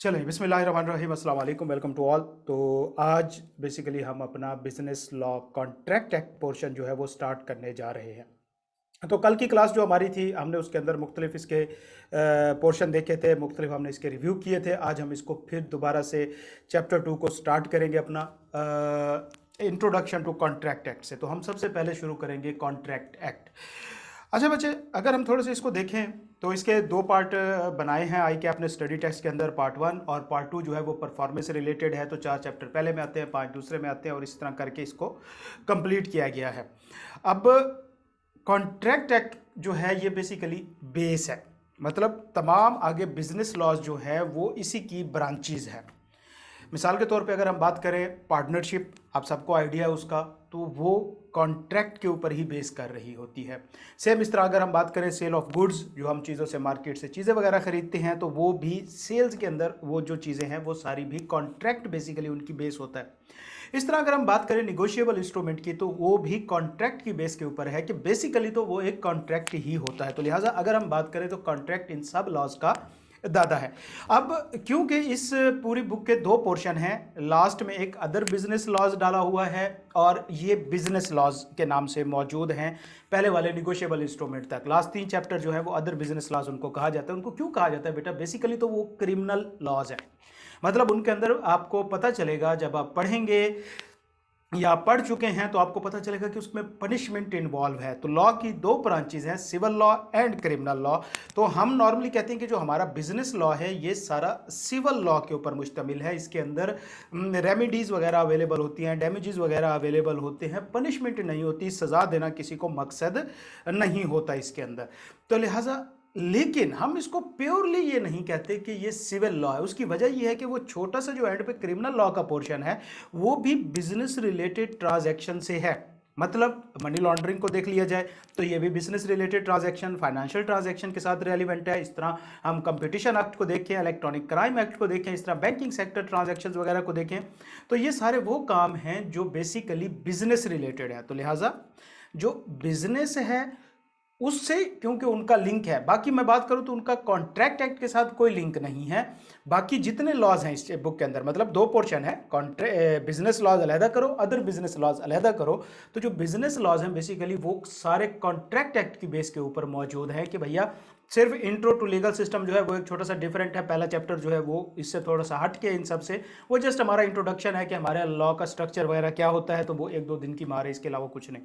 चलें बिस्मिल्लाहिर्रहमानिर्रहीम अस्सलाम वालेकुम वेलकम टू ऑल। तो आज बेसिकली हम अपना business law contract act portion जो है वो स्टार्ट करने जा रहे हैं। तो कल की क्लास जो हमारी थी हमने उसके अंदर मुख्तलिफ इसके पोर्शन देखे थे, मुख्तलिफ हमने इसके रिव्यू किए थे। आज हम इसको फिर दोबारा से चैप्टर 2 को स्टार्ट करेंगे अपना इंट्रोडक्शन टू कॉन्ट्रैक्ट एक्ट से। तो हम सबसे पहले शुरू करेंगे कॉन्ट्रैक्ट एक्ट। अच्छा बच्चे, अगर हम थोड़े से इसको देखें तो इसके दो पार्ट बनाए हैं आई के अपने स्टडी टेक्स्ट के अंदर। पार्ट 1 और पार्ट 2 जो है वो परफॉर्मेंस से रिलेटेड है। तो 4 चैप्टर पहले में आते हैं, 5 दूसरे में आते हैं और इस तरह करके इसको कंप्लीट किया गया है। अब कॉन्ट्रैक्ट एक्ट जो है ये बेसिकली बेस है, मतलब तमाम आगे बिजनेस लॉज जो है वो इसी की ब्रांचेज है। मिसाल के तौर पे अगर हम बात करें पार्टनरशिप, आप सबको आइडिया है उसका, तो वो कॉन्ट्रैक्ट के ऊपर ही बेस कर रही होती है। सेम इस तरह अगर हम बात करें सेल ऑफ गुड्स, जो हम चीज़ों से मार्केट से चीज़ें वगैरह खरीदते हैं, तो वो भी सेल्स के अंदर वो जो चीज़ें हैं वो सारी भी कॉन्ट्रैक्ट बेसिकली उनकी बेस होता है। इस तरह अगर हम बात करें निगोशिएबल इंस्ट्रूमेंट की, तो वो भी कॉन्ट्रैक्ट की बेस के ऊपर है कि बेसिकली तो वो एक कॉन्ट्रैक्ट ही होता है। तो लिहाजा अगर हम बात करें तो कॉन्ट्रैक्ट इन सब लॉज का दादा है। अब क्योंकि इस पूरी बुक के दो पोर्शन हैं, लास्ट में एक अदर बिजनेस लॉज डाला हुआ है और ये बिजनेस लॉज के नाम से मौजूद हैं पहले वाले निगोशिएबल इंस्ट्रूमेंट तक। लास्ट 3 चैप्टर जो है वो अदर बिजनेस लॉज उनको कहा जाता है। उनको क्यों कहा जाता है बेटा? बेसिकली तो वो क्रिमिनल लॉज है, मतलब उनके अंदर आपको पता चलेगा जब आप पढ़ेंगे या पढ़ चुके हैं तो आपको पता चलेगा कि उसमें पनिशमेंट इन्वॉल्व है। तो लॉ की दो ब्रांचेज हैं, civil law and criminal law. तो हम नॉर्मली कहते हैं कि जो हमारा बिजनेस लॉ है ये सारा सिविल लॉ के ऊपर मुश्तमिल है। इसके अंदर रेमिडीज़ वगैरह अवेलेबल होती हैं, डैमेजेस वगैरह अवेलेबल होते हैं, पनिशमेंट नहीं होती, सज़ा देना किसी को मकसद नहीं होता इसके अंदर। तो लिहाजा लेकिन हम इसको प्योरली ये नहीं कहते कि ये सिविल लॉ है। उसकी वजह ये है कि वो छोटा सा जो एंड पे क्रिमिनल लॉ का पोर्शन है वो भी बिजनेस रिलेटेड ट्रांजैक्शन से है। मतलब मनी लॉन्ड्रिंग को देख लिया जाए तो ये भी business related transaction, financial transaction के साथ रेलिवेंट है। इस तरह हम कंपटीशन एक्ट को देखें, इलेक्ट्रॉनिक क्राइम एक्ट को देखें, इस तरह बैंकिंग सेक्टर ट्रांजैक्शंस वगैरह को देखें, तो ये सारे वो काम हैं जो बेसिकली बिजनेस रिलेटेड है। तो लिहाजा जो बिजनेस है उससे क्योंकि उनका लिंक है, बाकी मैं बात करूं तो उनका कॉन्ट्रैक्ट एक्ट के साथ कोई लिंक नहीं है। बाकी जितने लॉज हैं इस बुक के अंदर, मतलब दो पोर्शन है, बिजनेस लॉज अलहदा करो, अदर बिजनेस लॉज अलहदा करो। तो जो बिजनेस लॉज हैं बेसिकली वो सारे कॉन्ट्रैक्ट एक्ट की बेस के ऊपर मौजूद है कि भैया सिर्फ इंट्रो टू लीगल सिस्टम जो है वो एक छोटा सा डिफरेंट है। पहला चैप्टर जो है वो इससे थोड़ा सा हट के इन सब से, वो जस्ट हमारा इंट्रोडक्शन है कि हमारे लॉ का स्ट्रक्चर वगैरह क्या होता है, तो वो 1-2 दिन की मार है, इसके अलावा कुछ नहीं।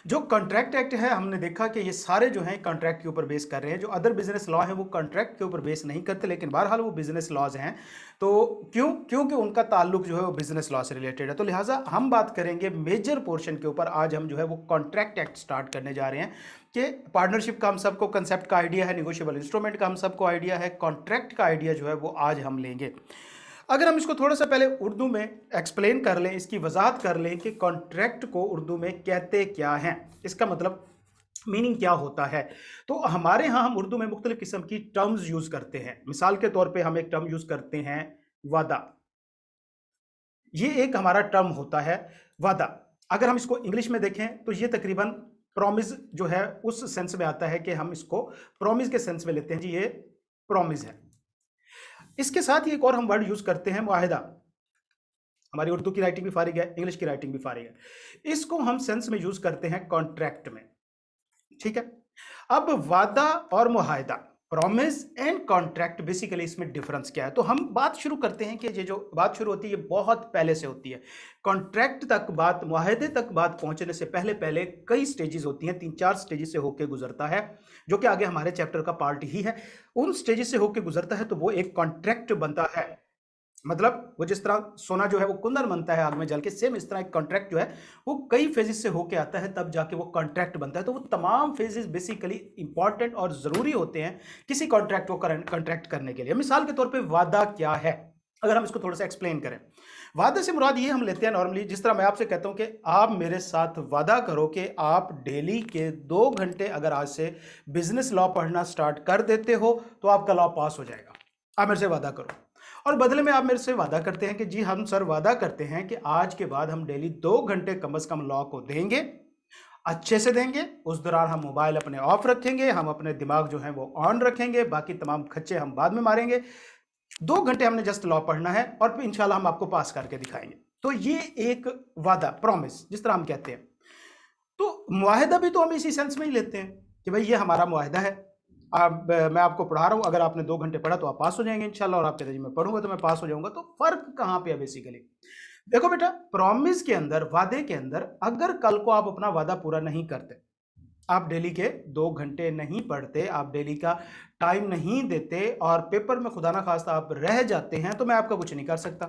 जो कॉन्ट्रैक्ट एक्ट है हमने देखा कि ये सारे जो हैं कॉन्ट्रैक्ट के ऊपर बेस कर रहे हैं। जो अदर बिजनेस लॉ है वो कॉन्ट्रैक्ट के ऊपर बेस नहीं करते, लेकिन बहरहाल वो बिजनेस लॉज हैं। तो क्योंकि उनका ताल्लुक जो है वो बिजनेस लॉ से रिलेटेड है। तो लिहाजा हम बात करेंगे मेजर पोर्शन के ऊपर। आज हम जो है वो कॉन्ट्रैक्ट एक्ट स्टार्ट करने जा रहे हैं कि पार्टनरशिप का हम सबको कंसेप्ट का आइडिया है, निगोशिएबल इंस्ट्रूमेंट का हम सबको आइडिया है, कॉन्ट्रैक्ट का आइडिया जो है वो आज हम लेंगे। अगर हम इसको थोड़ा सा पहले उर्दू में एक्सप्लेन कर लें, इसकी वजाहत कर लें कि कॉन्ट्रैक्ट को उर्दू में कहते क्या हैं, इसका मतलब मीनिंग क्या होता है, तो हमारे यहाँ हम उर्दू में मुख्तलिफ किस्म की टर्म्स यूज करते हैं। मिसाल के तौर पे हम एक टर्म यूज करते हैं वादा। ये एक हमारा टर्म होता है वादा। अगर हम इसको इंग्लिश में देखें तो ये तकरीबन प्रॉमिस जो है उस सेंस में आता है कि हम इसको प्रॉमिस के सेंस में लेते हैं, जी ये प्रॉमिस है। इसके साथ ही एक और हम वर्ड यूज करते हैं मुआहिदा। हमारी उर्दू की राइटिंग भी फारिग है, इंग्लिश की राइटिंग भी फारिग है। इसको हम सेंस में यूज करते हैं कॉन्ट्रैक्ट में, ठीक है। अब वादा और मुआहिदा, प्रॉमिस एंड कॉन्ट्रैक्ट, बेसिकली इसमें डिफरेंस क्या है? तो हम बात शुरू करते हैं कि ये जो बात शुरू होती है ये बहुत पहले से होती है। कॉन्ट्रैक्ट तक बात, मुआहिदे तक बात पहुंचने से पहले पहले कई स्टेजेस होती हैं, 3-4 स्टेजेस से होकर गुजरता है, जो कि आगे हमारे चैप्टर का पार्ट ही है। उन स्टेजेस से होकर गुजरता है तो वो एक कॉन्ट्रैक्ट बनता है। मतलब वो जिस तरह सोना जो है वो कुंदन बनता है आग में जल के, सेम इस तरह एक कॉन्ट्रैक्ट जो है वो कई फेजेस से होके आता है, तब जाके वो कॉन्ट्रैक्ट बनता है। तो वो तमाम फेजेस बेसिकली इंपॉर्टेंट और जरूरी होते हैं किसी कॉन्ट्रैक्ट को कॉन्ट्रैक्ट करने के लिए। मिसाल के तौर पे वादा क्या है, अगर हम इसको थोड़ा सा एक्सप्लेन करें, वादे से मुराद ये हम लेते हैं नॉर्मली, जिस तरह मैं आपसे कहता हूं कि आप मेरे साथ वादा करो कि आप डेली के 2 घंटे अगर आज से बिजनेस लॉ पढ़ना स्टार्ट कर देते हो तो आपका लॉ पास हो जाएगा। आप मेरे से वादा करो, और बदले में आप मेरे से वादा करते हैं कि जी हम सर वादा करते हैं कि आज के बाद हम डेली 2 घंटे कम से कम लॉ को देंगे, अच्छे से देंगे। उस दौरान हम मोबाइल अपने ऑफ रखेंगे, हम अपने दिमाग जो है वो ऑन रखेंगे, बाकी तमाम खच्चे हम बाद में मारेंगे। 2 घंटे हमने जस्ट लॉ पढ़ना है और फिर इंशाल्लाह हम आपको पास करके दिखाएंगे। तो ये एक वादा, प्रॉमिस जिस तरह हम कहते हैं। तो मुआहिदा भी तो हम इसी सेंस में ही लेते हैं कि भाई ये हमारा मुआहिदा है। अब मैं आपको पढ़ा रहा हूं, अगर आपने 2 घंटे पढ़ा तो आप पास हो जाएंगे इंशाल्लाह, और आप कहते हैं मैं पढ़ूंगा तो मैं पास हो जाऊंगा। तो फर्क कहां पे है बेसिकली? देखो बेटा, प्रॉमिस के अंदर, वादे के अंदर, अगर कल को आप अपना वादा पूरा नहीं करते, आप डेली के 2 घंटे नहीं पढ़ते, आप डेली का टाइम नहीं देते और पेपर में खुदा ना खास्ता आप रह जाते हैं, तो मैं आपका कुछ नहीं कर सकता,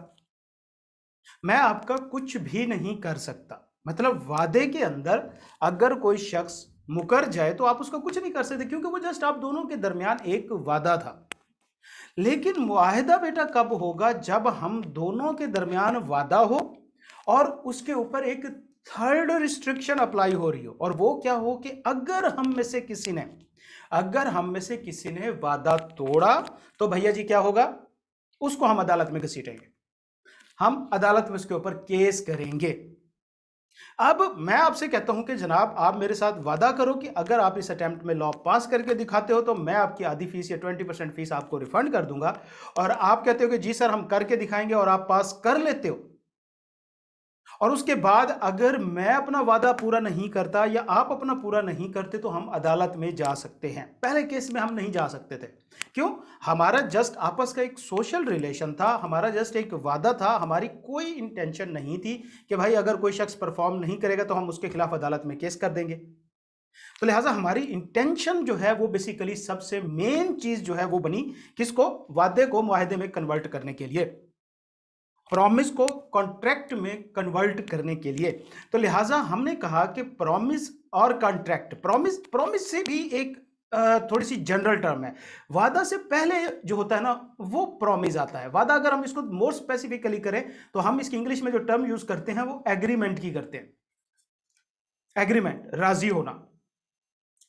मैं आपका कुछ भी नहीं कर सकता। मतलब वादे के अंदर अगर कोई शख्स मुकर जाए तो आप उसका कुछ नहीं कर सकते, क्योंकि वो जस्ट आप दोनों के दरमियान एक वादा था। लेकिन मुआहिदा बेटा कब होगा? जब हम दोनों के दरमियान वादा हो और उसके ऊपर एक थर्ड रिस्ट्रिक्शन अप्लाई हो रही हो, और वो क्या हो कि अगर हम में से किसी ने वादा तोड़ा तो भैया जी क्या होगा? उसको हम अदालत में घसीटेंगे, हम अदालत में उसके ऊपर केस करेंगे। अब मैं आपसे कहता हूं कि जनाब आप मेरे साथ वादा करो कि अगर आप इस अटेम्प्ट में लॉ पास करके दिखाते हो तो मैं आपकी आधी फीस या 20% फीस आपको रिफंड कर दूंगा। और आप कहते हो कि जी सर हम करके दिखाएंगे, और आप पास कर लेते हो, और उसके बाद अगर मैं अपना वादा पूरा नहीं करता या आप अपना पूरा नहीं करते तो हम अदालत में जा सकते हैं। पहले केस में हम नहीं जा सकते थे। क्यों? हमारा जस्ट आपस का एक सोशल रिलेशन था, हमारा जस्ट एक वादा था, हमारी कोई इंटेंशन नहीं थी कि भाई अगर कोई शख्स परफॉर्म नहीं करेगा तो हम उसके खिलाफ अदालत में केस कर देंगे। तो लिहाजा हमारी इंटेंशन जो है वो बेसिकली सबसे मेन चीज जो है वो बनी किसको? वादे को मुआहिदे में कन्वर्ट करने के लिए, प्रॉमिस को कॉन्ट्रैक्ट में कन्वर्ट करने के लिए। तो लिहाजा हमने कहा कि प्रॉमिस और कॉन्ट्रैक्ट, प्रॉमिस से भी एक थोड़ी सी जनरल टर्म है। वादा से पहले जो होता है ना वो प्रॉमिस आता है। वादा अगर हम इसको मोर स्पेसिफिकली करें तो हम इसकी इंग्लिश में जो टर्म यूज करते हैं वो एग्रीमेंट की करते हैं। एग्रीमेंट, राजी होना,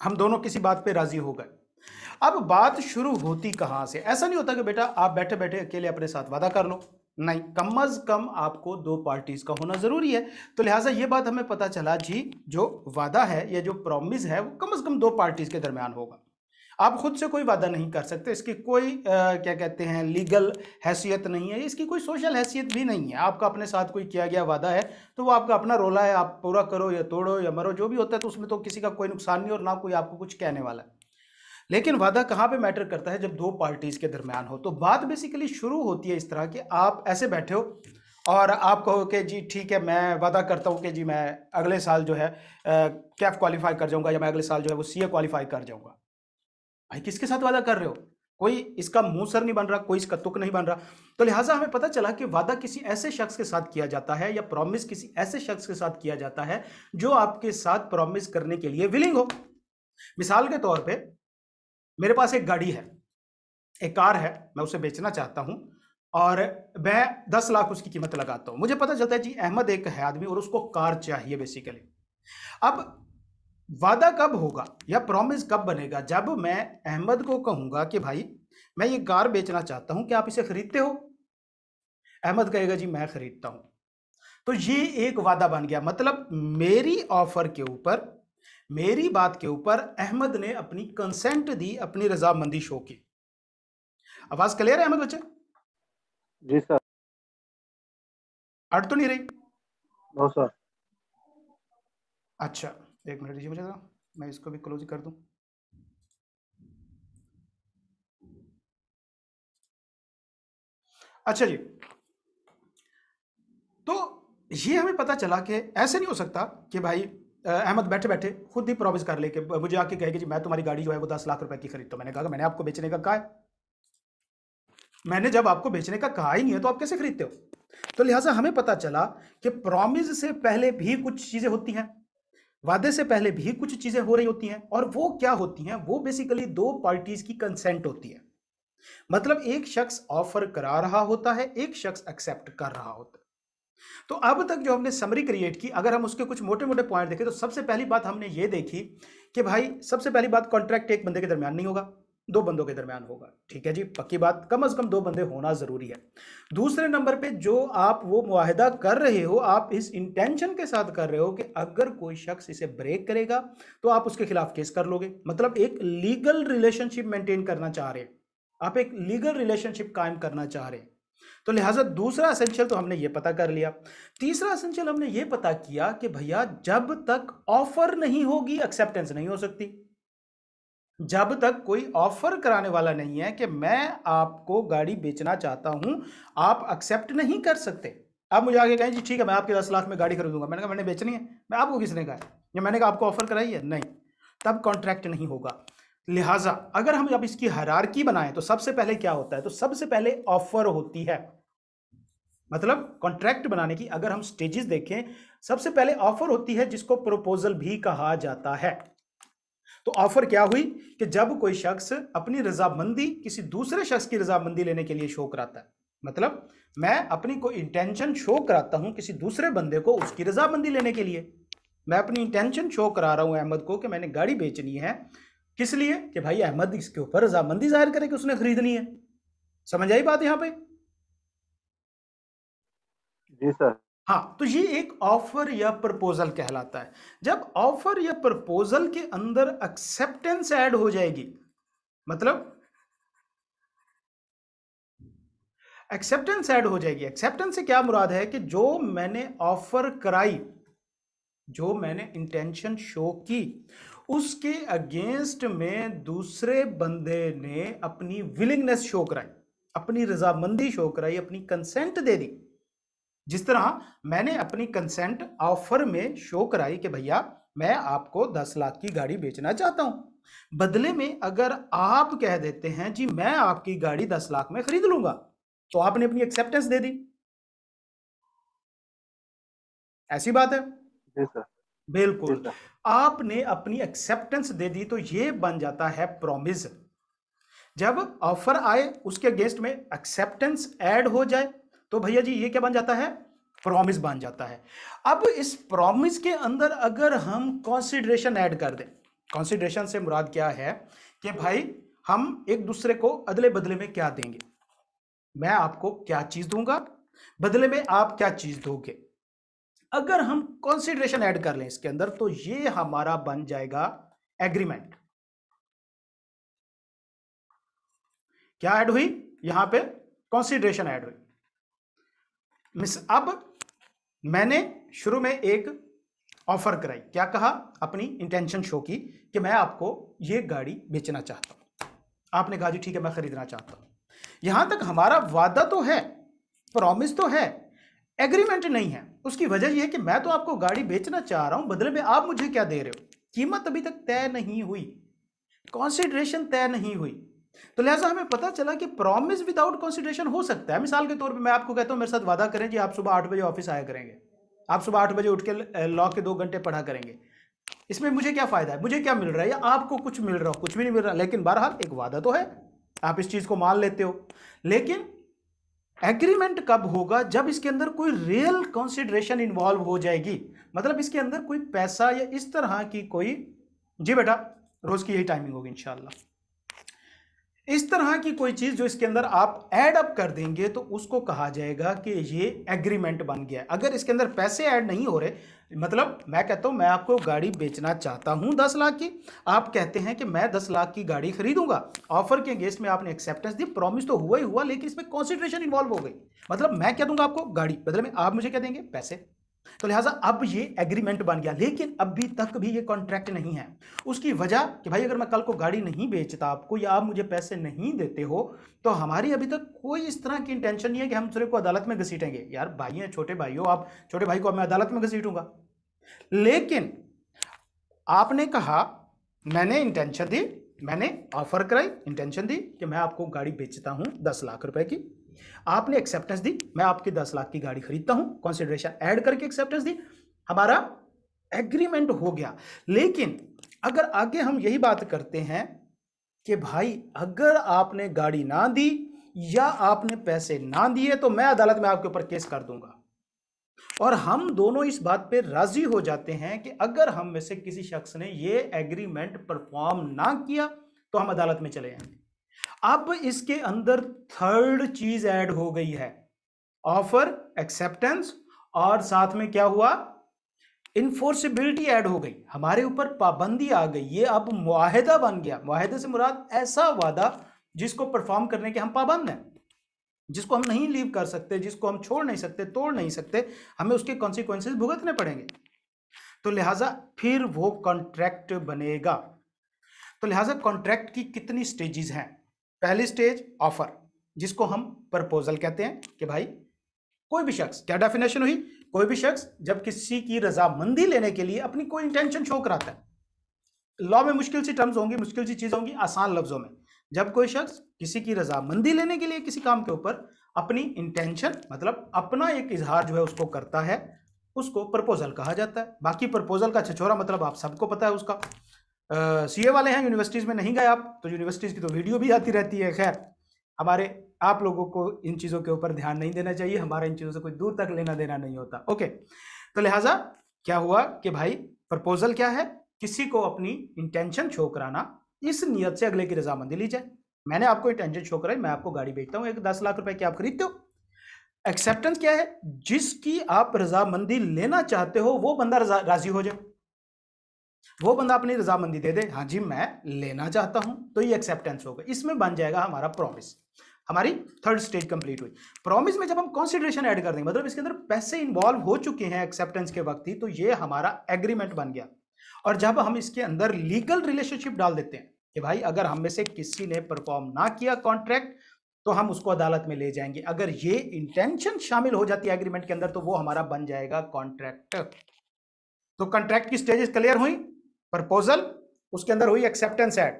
हम दोनों किसी बात पे राजी हो गए। अब बात शुरू होती कहां से? ऐसा नहीं होता कि बेटा आप बैठे बैठे अकेले अपने साथ वादा कर लो, नहीं, कम अज कम आपको 2 पार्टीज का होना जरूरी है। तो लिहाजा ये बात हमें पता चला जी, जो वादा है या जो प्रॉमिस है वो कम से कम 2 पार्टीज के दरमियान होगा। आप खुद से कोई वादा नहीं कर सकते, इसकी कोई क्या कहते हैं लीगल हैसियत नहीं है, इसकी कोई सोशल हैसियत भी नहीं है। आपका अपने साथ कोई किया गया वादा है तो वो आपका अपना रोला है, आप पूरा करो या तोड़ो या मरो, जो भी होता है, तो उसमें तो किसी का कोई नुकसान नहीं और ना कोई आपको कुछ कहने वाला है। लेकिन वादा कहां पे मैटर करता है? जब 2 पार्टीज के दरमियान हो। तो बात बेसिकली शुरू होती है इस तरह कि आप ऐसे बैठे हो और आप कहो कि जी ठीक है मैं वादा करता हूं कि जी मैं अगले साल जो है कैफ क्वालिफाई कर जाऊंगा, या मैं अगले साल जो है वो सीए क्वालिफाई कर जाऊंगा। भाई किसके साथ वादा कर रहे हो? कोई इसका मुंह सर नहीं बन रहा, कोई इसका तुक नहीं बन रहा। तो लिहाजा हमें पता चला कि वादा किसी ऐसे शख्स के साथ किया जाता है, या प्रॉमिस किसी ऐसे शख्स के साथ किया जाता है जो आपके साथ प्रॉमिस करने के लिए विलिंग हो। मिसाल के तौर पे मेरे पास एक गाड़ी है, एक कार है, मैं उसे बेचना चाहता हूं और मैं 10 लाख उसकी कीमत लगाता हूं। मुझे पता चलता है जी अहमद एक है आदमी और उसको कार चाहिए बेसिकली। अब वादा कब होगा या प्रॉमिस कब बनेगा? जब मैं अहमद को कहूंगा कि भाई मैं ये कार बेचना चाहता हूं, क्या आप इसे खरीदते हो? अहमद कहेगा जी मैं खरीदता हूं। तो ये एक वादा बन गया। मतलब मेरी ऑफर के ऊपर, मेरी बात के ऊपर अहमद ने अपनी कंसेंट दी, अपनी रजामंदी शो की। आवाज क्लियर है अहमद बच्चे? जी सर। अट तो नहीं रही? No sir. अच्छा, एक मिनट दीजिए मुझे जरा, मैं इसको भी क्लोज कर दूं। अच्छा जी, तो ये हमें पता चला कि ऐसे नहीं हो सकता कि भाई अहमद बैठे बैठे खुद ही प्रॉमिस कर ले कि मुझे आके कहे कि जी मैं तुम्हारी गाड़ी जो है वो 10 लाख रुपए की खरीदता हूं। मैंने कहा मैंने आपको बेचने का कहा है, मैंने जब आपको बेचने का कहा ही नहीं है तो आप कैसे खरीदते हो? तो लिहाजा हमें पता चला कि प्रॉमिस से पहले भी कुछ चीजें होती हैं, वादे से पहले भी कुछ चीजें हो रही होती हैं, और वो क्या होती हैं? वो बेसिकली 2 पार्टीज की कंसेंट होती है। मतलब एक शख्स ऑफर करा रहा होता है, एक शख्स एक्सेप्ट कर रहा होता है। तो अब तक जो हमने समरी क्रिएट की, अगर हम उसके कुछ मोटे मोटे पॉइंट देखें तो सबसे पहली बात हमने ये देखी कि भाई सबसे पहली बात, कॉन्ट्रैक्ट एक बंदे के दरमियान नहीं होगा, 2 बंदों के दरमियान होगा। ठीक है जी, पक्की बात, कम से कम 2 बंदे होना जरूरी है। दूसरे नंबर पे जो आप वो मुआहिदा कर रहे हो, आप इस इंटेंशन के साथ कर रहे हो कि अगर कोई शख्स इसे ब्रेक करेगा तो आप उसके खिलाफ केस कर लोगे। मतलब एक लीगल रिलेशनशिप मेंटेन करना चाह रहे हैं। आप एक लीगल रिलेशनशिप कायम करना चाह रहे हैं। तो लिहाजा दूसरा एसेंशियल तो हमने ये पता कर लिया। तीसरा एसेंशियल हमने ये पता किया कि भैया जब तक ऑफर नहीं होगी एक्सेप्टेंस नहीं हो सकती। जब तक कोई ऑफर कराने वाला नहीं है कि मैं आपको गाड़ी बेचना चाहता हूं, आप एक्सेप्ट नहीं कर सकते। आप मुझे आगे कहें जी ठीक है मैं आपके 10 लाख में गाड़ी खरीदूंगा, मैंने कहा मैंने बेचनी है, मैं आपको किसने कहा है, या मैंने कहा आपको ऑफर कराई है, नहीं, तब कॉन्ट्रैक्ट नहीं होगा। लिहाजा अगर हम जब इसकी हायरार्की बनाएं तो सबसे पहले क्या होता है, तो सबसे पहले ऑफर होती है। मतलब कॉन्ट्रैक्ट बनाने की अगर हम स्टेजेस देखें, सबसे पहले ऑफर होती है जिसको प्रपोजल भी कहा जाता है। तो ऑफर क्या हुई कि जब कोई शख्स अपनी रजामंदी किसी दूसरे शख्स की रजामंदी लेने के लिए शो कराता है, मतलब मैं अपनी कोई इंटेंशन शो कराता हूं किसी दूसरे बंदे को उसकी रजामंदी लेने के लिए। मैं अपनी इंटेंशन शो करा रहा हूं अहमद को कि मैंने गाड़ी बेचनी है, किस लिए कि भाई अहमद इसके ऊपर रजामंदी जाहिर करे कि उसने खरीदनी है। समझ आई बात यहां पे? जी सर। हाँ, तो ये एक ऑफर या प्रपोजल कहलाता है। जब ऑफर या प्रपोजल के अंदर एक्सेप्टेंस ऐड हो जाएगी, मतलब एक्सेप्टेंस ऐड हो जाएगी। एक्सेप्टेंस से क्या मुराद है कि जो मैंने ऑफर कराई, जो मैंने इंटेंशन शो की, उसके अगेंस्ट में दूसरे बंदे ने अपनी विलिंगनेस शो कराई, अपनी रजामंदी शो कराई, अपनी कंसेंट दे दी। जिस तरह मैंने अपनी कंसेंट ऑफर में शो कराई कि भैया मैं आपको 10 लाख की गाड़ी बेचना चाहता हूं, बदले में अगर आप कह देते हैं जी मैं आपकी गाड़ी 10 लाख में खरीद लूंगा, तो आपने अपनी एक्सेप्टेंस दे दी। ऐसी बात है? जी सर। जी बिल्कुल, सर। आपने अपनी एक्सेप्टेंस दे दी तो ये बन जाता है प्रॉमिस। जब ऑफर आए उसके अगेंस्ट में एक्सेप्टेंस ऐड हो जाए तो भैया जी ये क्या बन जाता है, प्रॉमिस बन जाता है। अब इस प्रॉमिस के अंदर अगर हम कंसीडरेशन ऐड कर दें, कंसीडरेशन से मुराद क्या है कि भाई हम एक दूसरे को अदले बदले में क्या देंगे, मैं आपको क्या चीज दूंगा, बदले में आप क्या चीज दोगे। अगर हम कंसीडरेशन ऐड कर लें इसके अंदर तो ये हमारा बन जाएगा एग्रीमेंट। क्या ऐड हुई यहां पे, कंसीडरेशन ऐड हुई। मिस अब मैंने शुरू में एक ऑफर कराई, क्या कहा, अपनी इंटेंशन शो की कि मैं आपको ये गाड़ी बेचना चाहता हूं, आपने कहा जी ठीक है मैं खरीदना चाहता हूं। यहां तक हमारा वादा तो है, प्रॉमिस तो है, एग्रीमेंट नहीं है। उसकी वजह यह है कि मैं तो आपको गाड़ी बेचना चाह रहा हूं, बदले में आप मुझे क्या दे रहे हो, कीमत अभी तक तय नहीं हुई, कंसीडरेशन तय नहीं हुई। तो लिहाजा हमें पता चला कि प्रॉमिस विदाउट कंसीडरेशन हो सकता है। मिसाल के तौर पे मैं आपको कहता हूं मेरे साथ वादा करें जी आप सुबह 8 बजे ऑफिस आया करेंगे, आप सुबह 8 बजे उठ के लॉ के 2 घंटे पढ़ा करेंगे, इसमें मुझे क्या फायदा है, मुझे क्या मिल रहा है, या आपको कुछ मिल रहा हो, कुछ भी नहीं मिल रहा, लेकिन बहरहाल एक वादा तो है, आप इस चीज को मान लेते हो। लेकिन एग्रीमेंट कब होगा, जब इसके अंदर कोई रियल कंसिडरेशन इन्वॉल्व हो जाएगी, मतलब इसके अंदर कोई पैसा या इस तरह की कोई, जी बेटा रोज की यही टाइमिंग होगी इंशाल्लाह, इस तरह की कोई चीज जो इसके अंदर आप ऐड अप कर देंगे तो उसको कहा जाएगा कि ये एग्रीमेंट बन गया। अगर इसके अंदर पैसे ऐड नहीं हो रहे, मतलब मैं कहता हूं मैं आपको गाड़ी बेचना चाहता हूं 10 लाख की, आप कहते हैं कि मैं 10 लाख की गाड़ी खरीदूंगा, ऑफर के अगेंस्ट में आपने एक्सेप्टेंस दी, प्रॉमिस तो हुआ ही हुआ, लेकिन इसमें कंसिडरेशन इन्वॉल्व हो गई, मतलब मैं क्या दूंगा आपको गाड़ी, बदले में आप मुझे क्या देंगे, पैसे। तो लिहाजा अब ये एग्रीमेंट बन गया, लेकिन अभी तक भी ये कॉन्ट्रैक्ट नहीं है। उसकी वजह कि भाई अगर मैं कल को गाड़ी नहीं बेचता आपको, या आप मुझे पैसे नहीं देते हो, तो हमारी अभी तक कोई इस तरह की इंटेंशन नहीं है कि हम दूसरे को अदालत में घसीटेंगे। यार भाई हैं, छोटे भाई हो आप, छोटे भाई को मैं अदालत में घसीटूंगा। लेकिन आपने कहा, मैंने इंटेंशन दी, मैंने ऑफर कराई, इंटेंशन दी कि मैं आपको गाड़ी बेचता हूं 10 लाख रुपए की, आपने एक्सेप्टेंस दी, मैं आपकी 10 लाख की गाड़ी खरीदता हूं, कंसिडरेशन ऐड करके एक्सेप्टेंस दी, हमारा एग्रीमेंट हो गया। लेकिन अगर आगे हम यही बात करते हैं कि भाई अगर आपने गाड़ी ना दी या आपने पैसे ना दिए तो मैं अदालत में आपके ऊपर केस कर दूंगा, और हम दोनों इस बात पे राजी हो जाते हैं कि अगर हम में से किसी शख्स ने ये एग्रीमेंट परफॉर्म ना किया तो हम अदालत में चले जाएंगे। अब इसके अंदर थर्ड चीज ऐड हो गई है, ऑफर, एक्सेप्टेंस, और साथ में क्या हुआ, इन्फोर्सिबिलिटी ऐड हो गई, हमारे ऊपर पाबंदी आ गई, ये अब मुआहिदा बन गया। मुआहिदे से मुराद ऐसा वादा जिसको परफॉर्म करने के हम पाबंद हैं, जिसको हम नहीं लीव कर सकते, जिसको हम छोड़ नहीं सकते, तोड़ नहीं सकते, हमें उसके कॉन्सिक्वेंसेस भुगतने पड़ेंगे। तो लिहाजा फिर वो कॉन्ट्रैक्ट बनेगा। तो लिहाजा कॉन्ट्रैक्ट की कितनी स्टेजेस हैं? पहली स्टेज ऑफर, जिसको हम प्रपोजल कहते हैं कि भाई कोई भी शख्स, क्या डेफिनेशन हुई, कोई भी शख्स जब किसी की रजामंदी लेने के लिए अपनी कोई इंटेंशन शो कराता है। लॉ में मुश्किल सी टर्म्स होंगी, मुश्किल सी चीज होंगी, आसान लफ्जों में, जब कोई शख्स किसी की रजामंदी लेने के लिए किसी काम के ऊपर अपनी इंटेंशन मतलब अपना एक इजहार जो है उसको करता है, उसको प्रपोजल कहा जाता है। बाकी प्रपोजल का छछोरा मतलब आप सबको पता है उसका। सीए वाले हैं, यूनिवर्सिटीज में नहीं गए आप, तो यूनिवर्सिटीज की तो वीडियो भी आती रहती है। खैर, हमारे आप लोगों को इन चीजों के ऊपर ध्यान नहीं देना चाहिए, हमारा इन चीजों से कोई दूर तक लेना देना नहीं होता। ओके, तो लिहाजा क्या हुआ कि भाई प्रपोजल क्या है, किसी को अपनी इंटेंशन शो कराना, इस नियत से अगले की रजामंदी ली जाए। मैंने आपको इंटेंशन शो कराई, मैं आपको गाड़ी बेचता हूं, एक 10 लाख रुपए की आप खरीदते हो। एक्सेप्टेंस क्या है, जिसकी आप रजामंदी लेना चाहते हो वो बंदा राजी हो जाए, वो बंदा अपनी रजामंदी दे दे, हाँ जी मैं लेना चाहता हूं, तो ये एक्सेप्टेंस होगा। इसमें बन जाएगा हमारा प्रॉमिस। हमारी थर्ड स्टेज कंप्लीट हुई। प्रॉमिस में जब हम कंसीडरेशन ऐड कर देंगे, मतलब इसके अंदर पैसे इंवॉल्व हो चुके हैं एक्सेप्टेंस के वक्त ही, तो ये हमारा एग्रीमेंट बन गया। और जब हम इसके अंदर लीगल रिलेशनशिप डाल देते हैं कि भाई अगर हम में से किसी ने परफॉर्म ना किया कॉन्ट्रैक्ट, तो हम उसको अदालत में ले जाएंगे। अगर ये इंटेंशन शामिल हो जाती है एग्रीमेंट के अंदर, तो वो हमारा बन जाएगा कॉन्ट्रैक्ट। तो कॉन्ट्रैक्ट की स्टेजेस क्लियर हुई। प्रपोजल, उसके अंदर हुई एक्सेप्टेंस ऐड,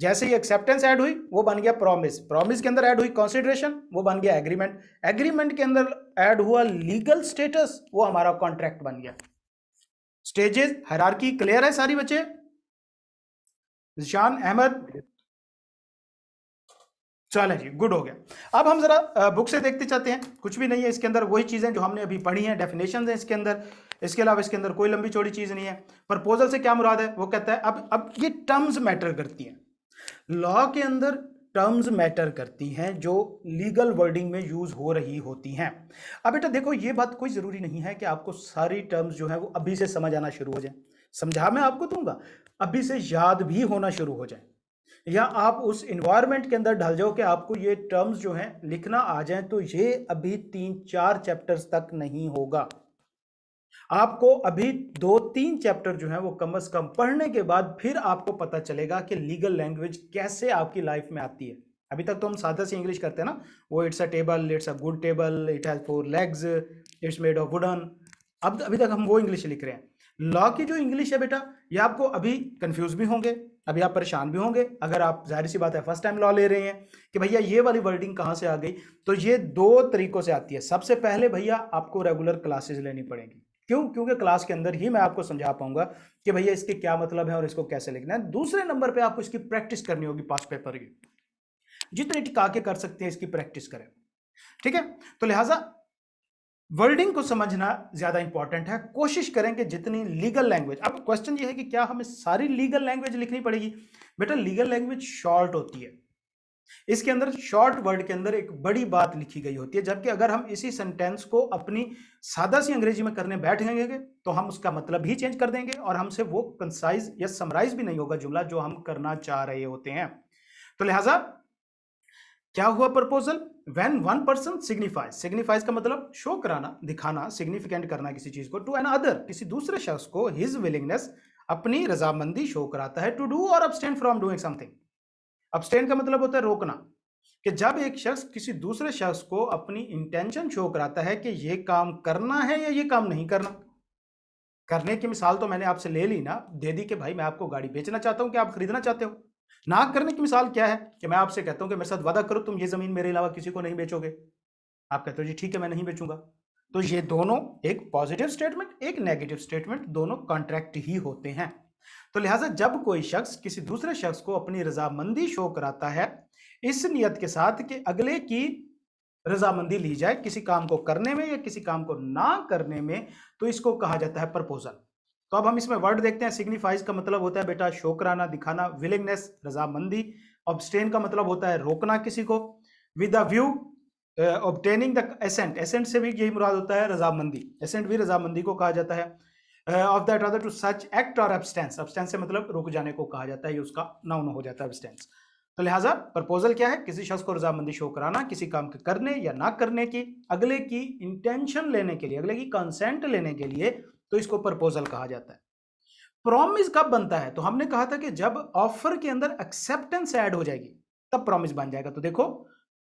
जैसे ही एक्सेप्टेंस ऐड हुई वो बन गया प्रॉमिस, प्रॉमिस के अंदर ऐड हुई कंसीडरेशन, वो बन गया एग्रीमेंट, एग्रीमेंट के अंदर ऐड हुआ लीगल स्टेटस, वो हमारा कॉन्ट्रैक्ट बन गया। स्टेजेस हायरार्की क्लियर है सारी बच्चे? निशान अहमद, चलें जी, गुड हो गया। अब हम जरा बुक से देखते चलते हैं। कुछ भी नहीं है इसके अंदर, वही चीजें जो हमने अभी पढ़ी हैं, डेफिनेशन है इसके अंदर, इसके अलावा इसके अंदर कोई लंबी चौड़ी चीज नहीं है। प्रपोजल से क्या मुराद है, वो कहता है अब ये टर्म्स मैटर करती हैं। लॉ के अंदर टर्म्स मैटर करती हैं जो लीगल वर्डिंग में यूज हो रही होती हैं। अब बेटा देखो, ये बात कोई जरूरी नहीं है कि आपको सारी टर्म्स जो है वो अभी से समझ आना शुरू हो जाए। समझा मैं आपको दूंगा, अभी से याद भी होना शुरू हो जाए, या आप उस इन्वायरमेंट के अंदर ढल जाओ कि आपको ये टर्म्स जो हैं लिखना आ जाए, तो ये अभी 3-4 चैप्टर्स तक नहीं होगा। आपको अभी 2-3 चैप्टर जो है वो कम से कम पढ़ने के बाद फिर आपको पता चलेगा कि लीगल लैंग्वेज कैसे आपकी लाइफ में आती है। अभी तक तो हम सादा सी इंग्लिश करते हैं ना, वो it's a table, it's a good table, it has 4 legs, it's made of wooden. अब अभी तक हम वो इंग्लिश लिख रहे हैं। लॉ की जो इंग्लिश है बेटा, ये आपको अभी कंफ्यूज भी होंगे, अभी आप परेशान भी होंगे, अगर आप जाहिर सी बात है फर्स्ट टाइम लॉ ले रहे हैं कि भैया ये वाली वर्डिंग कहाँ से आ गई। तो ये 2 तरीकों से आती है। सबसे पहले भैया आपको रेगुलर क्लासेस लेनी पड़ेंगी। क्यों? क्योंकि क्लास के अंदर ही मैं आपको समझा पाऊंगा कि भैया इसके क्या मतलब है और इसको कैसे लिखना है। दूसरे नंबर पे आपको इसकी प्रैक्टिस करनी होगी पास्ट पेपर की, जितने टिका के कर सकते हैं इसकी प्रैक्टिस करें, ठीक है। तो लिहाजा वर्डिंग को समझना ज्यादा इंपॉर्टेंट है। कोशिश करें कि जितनी लीगल लैंग्वेज, अब क्वेश्चन ये है कि क्या हमें सारी लीगल लैंग्वेज लिखनी पड़ेगी? बेटा लीगल लैंग्वेज शॉर्ट होती है, इसके अंदर शॉर्ट वर्ड के अंदर एक बड़ी बात लिखी गई होती है, जबकि अगर हम इसी सेंटेंस को अपनी सादा सी अंग्रेजी में करने बैठेंगे तो हम उसका मतलब ही चेंज कर देंगे और हमसे वो कंसाइज या समराइज भी नहीं होगा जुमला जो हम करना चाह रहे होते हैं। तो लिहाजा क्या हुआ proposal, when one person signifies, signifies का मतलब शो कराना, दिखाना, सिग्निफिकेंट करना किसी चीज को, टू एन अदर, किसी दूसरे शख्स को, हिज विलिंगनेस, अपनी रजामंदी शो कराता है, टू डू और abstain from doing something. Abstain का मतलब होता है रोकना, कि जब एक शख्स किसी दूसरे शख्स को अपनी इंटेंशन शो कराता है कि ये काम करना है या ये काम नहीं करना। करने की मिसाल तो मैंने आपसे ले ली ना, दे दी कि भाई मैं आपको गाड़ी बेचना चाहता हूं कि आप खरीदना चाहते हो। ना करने की मिसाल क्या है कि मैं आपसे कहता हूं कि मेरे साथ वादा करो तुम ये जमीन मेरे अलावा किसी को नहीं बेचोगे। आप कहते हो जी ठीक है मैं नहीं बेचूंगा। तो ये दोनों, एक पॉजिटिव स्टेटमेंट एक नेगेटिव स्टेटमेंट, दोनों कॉन्ट्रैक्ट ही होते हैं। तो लिहाजा जब कोई शख्स किसी दूसरे शख्स को अपनी रजामंदी शो कराता है इस नियत के साथ कि अगले की रजामंदी ली जाए किसी काम को करने में या किसी काम को ना करने में, तो इसको कहा जाता है प्रपोजल। तो अब हम इसमें वर्ड देखते हैं। सिग्निफाइज का मतलब होता है बेटा शो कराना, दिखाना, विलिंगनेस रजामंदी, ऑब्स्टेन का मतलब होता है रोकना किसी को, with a view obtaining the assent, assent से भी यही मुराद होता है रजामंदी, एसेंट भी रजामंदी को कहा जाता है, of that other to such act और एब्सटेंस, एब्सटेंस से मतलब रुक जाने को कहा जाता है, ये उसका नाउन हो जाता है एब्सटेंस। तो लिहाजा प्रपोजल क्या है? किसी शख्स को रजामंदी शो कराना किसी काम के करने या ना करने की, अगले की इंटेंशन लेने के लिए, अगले की कंसेंट लेने के लिए, तो इसको प्रपोजल कहा जाता है। प्रॉमिस कब बनता है? तो हमने कहा था कि जब ऑफर के अंदर एक्सेप्टेंस ऐड हो जाएगी तब प्रॉमिस बन जाएगा। तो देखो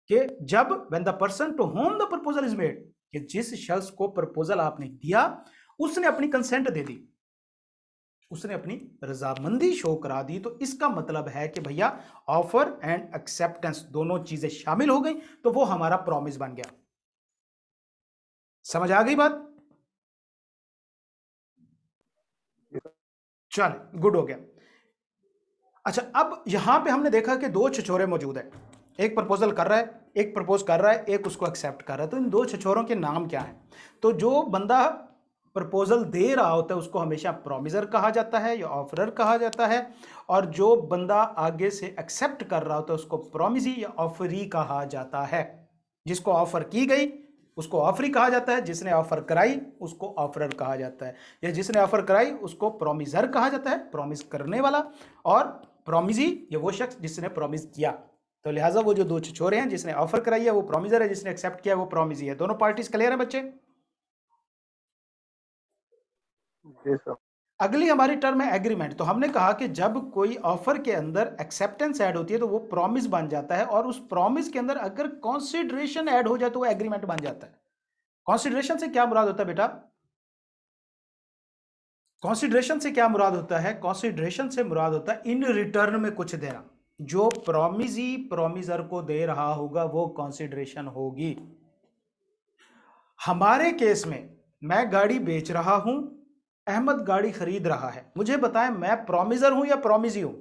कि जब when the person to whom the proposal is made, कि जिस शख्स को प्रपोजल आपने दिया उसने अपनी कंसेंट दे दी, उसने अपनी रजामंदी शो करा दी, तो इसका मतलब है कि भैया ऑफर एंड एक्सेप्टेंस दोनों चीजें शामिल हो गई, तो वो हमारा प्रॉमिस बन गया। समझ आ गई बात? चल गुड हो गया। अच्छा, अब यहां पे हमने देखा कि दो छछोरे मौजूद है, एक प्रपोजल कर रहा है, एक प्रपोज कर रहा है, एक उसको एक्सेप्ट कर रहा है। तो इन दो छछोरों के नाम क्या है? तो जो बंदा प्रपोजल दे रहा होता है उसको हमेशा प्रॉमिजर कहा जाता है या ऑफरर कहा जाता है, और जो बंदा आगे से एक्सेप्ट कर रहा होता है उसको प्रॉमिसी या ऑफरी कहा जाता है। जिसको ऑफर की गई उसको ऑफरी कहा जाता है, जिसने ऑफर कराई उसको ऑफरर कहा जाता है, या जिसने ऑफर कराई उसको प्रॉमिजर कहा जाता है, प्रॉमिस करने वाला, और प्रॉमिसी ये वो शख्स जिसने प्रॉमिस किया। तो लिहाजा वो जो दो छोरे हैं, जिसने ऑफर कराई है वो प्रॉमिजर है, जिसने एक्सेप्ट किया वो प्रॉमिसी है। दोनों पार्टीज क्लियर है बच्चे? जी सर। अगली हमारी टर्म है एग्रीमेंट। तो हमने कहा कि जब कोई ऑफर के अंदर एक्सेप्टेंस ऐड होती है तो वो प्रॉमिस बन जाता है, और उस प्रॉमिस के अंदर अगर कॉन्सिडरेशन ऐड हो जाए तो वो एग्रीमेंट बन जाता है। कॉन्सिडरेशन से क्या मुराद होता है बेटा? कॉन्सिडरेशन से क्या मुराद होता है? कॉन्सिडरेशन से मुराद होता है इन रिटर्न में कुछ देना। जो प्रॉमिसी प्रॉमिसर को दे रहा होगा वो कॉन्सिडरेशन होगी। हमारे केस में मैं गाड़ी बेच रहा हूं, अहमद गाड़ी खरीद रहा है, मुझे बताएं मैं प्रॉमिसर हूं या प्रॉमिसी हूं?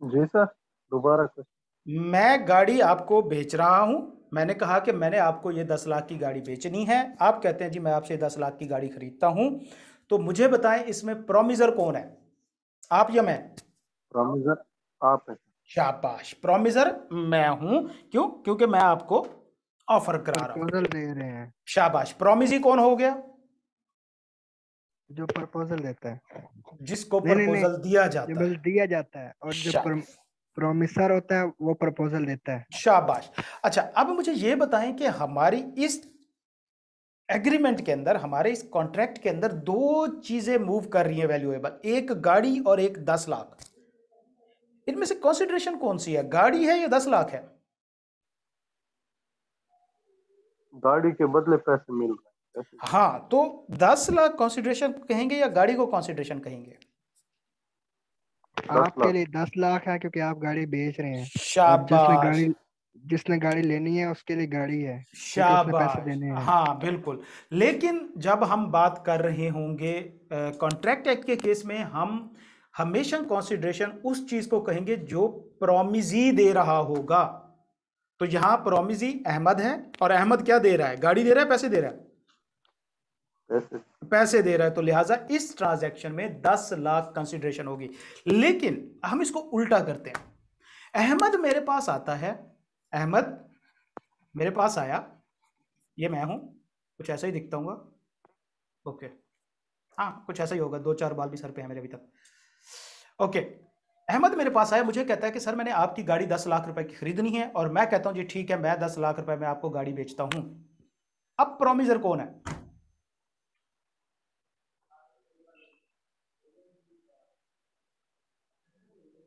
जी सर, दोबारा सर। मैं गाड़ी आपको बेच रहा हूं, मैंने कहा कि मैंने आपको ये 10 लाख की गाड़ी बेचनी है, आप कहते हैं जी मैं आपसे 10 लाख की गाड़ी खरीदता हूं। तो मुझे बताएं इसमें प्रॉमिसर कौन है, आप या मैं? प्रॉमिसर आप है। शाबाश, प्रॉमिसर मैं हूं। क्यों? क्योंकि मैं आपको ऑफर करा रहा हूं। प्रपोजल दे रहे हैं। शाबाश, प्रॉमिसी कौन हो गया? जो प्रपोजल देता है। जिसको नहीं नहीं नहीं, प्रपोजल दिया जो जाता बस है। दिया जाता है, और जो शा, प्रोमिसर होता है वो प्रपोजल देता है। शाबाश। अच्छा, अब मुझे ये बताएं कि हमारी इस एग्रीमेंट के अंदर, हमारे इस कॉन्ट्रैक्ट के अंदर दो चीजें मूव कर रही हैं वैल्यूएबल, एक गाड़ी और एक 10 लाख। इनमें से कंसीडरेशन कौन सी है, गाड़ी है या 10 लाख है? गाड़ी के बदले पैसे मिल रहे हैं। हाँ, तो 10 लाख कंसीडरेशन कहेंगे या गाड़ी को कंसीडरेशन कहेंगे? 10 आपके लाख। लिए 10 लाख है क्योंकि आप गाड़ी बेच रहे हैं, और शाबाश, जिसने गाड़ी लेनी है उसके लिए गाड़ी है क्योंकि उसने पैसे शाबाश, देने हैं। हाँ बिल्कुल। लेकिन जब हम बात कर रहे होंगे कॉन्ट्रैक्ट एक्ट के केस में, हम हमेशा कंसीडरेशन उस चीज को कहेंगे जो प्रॉमिसी दे रहा होगा। तो यहां प्रॉमिसी अहमद है, और अहमद क्या दे रहा है? गाड़ी दे रहा है, पैसे दे रहा है? पैसे। पैसे दे रहा है। तो लिहाजा इस ट्रांजैक्शन में 10 लाख कंसीडरेशन होगी। लेकिन हम इसको उल्टा करते हैं। अहमद मेरे पास आता है, अहमद मेरे पास आया, ये मैं हूं, कुछ ऐसा ही दिखता हूँ। ओके, हाँ कुछ ऐसा ही होगा, 2-4 बाल भी सर पे है मेरे अभी तक। ओके, अहमद मेरे पास आया, मुझे कहता है कि सर मैंने आपकी गाड़ी 10 लाख रुपए की खरीदनी है, और मैं कहता हूं जी ठीक है मैं 10 लाख रुपए में आपको गाड़ी बेचता हूं। अब प्रॉमिसर कौन है?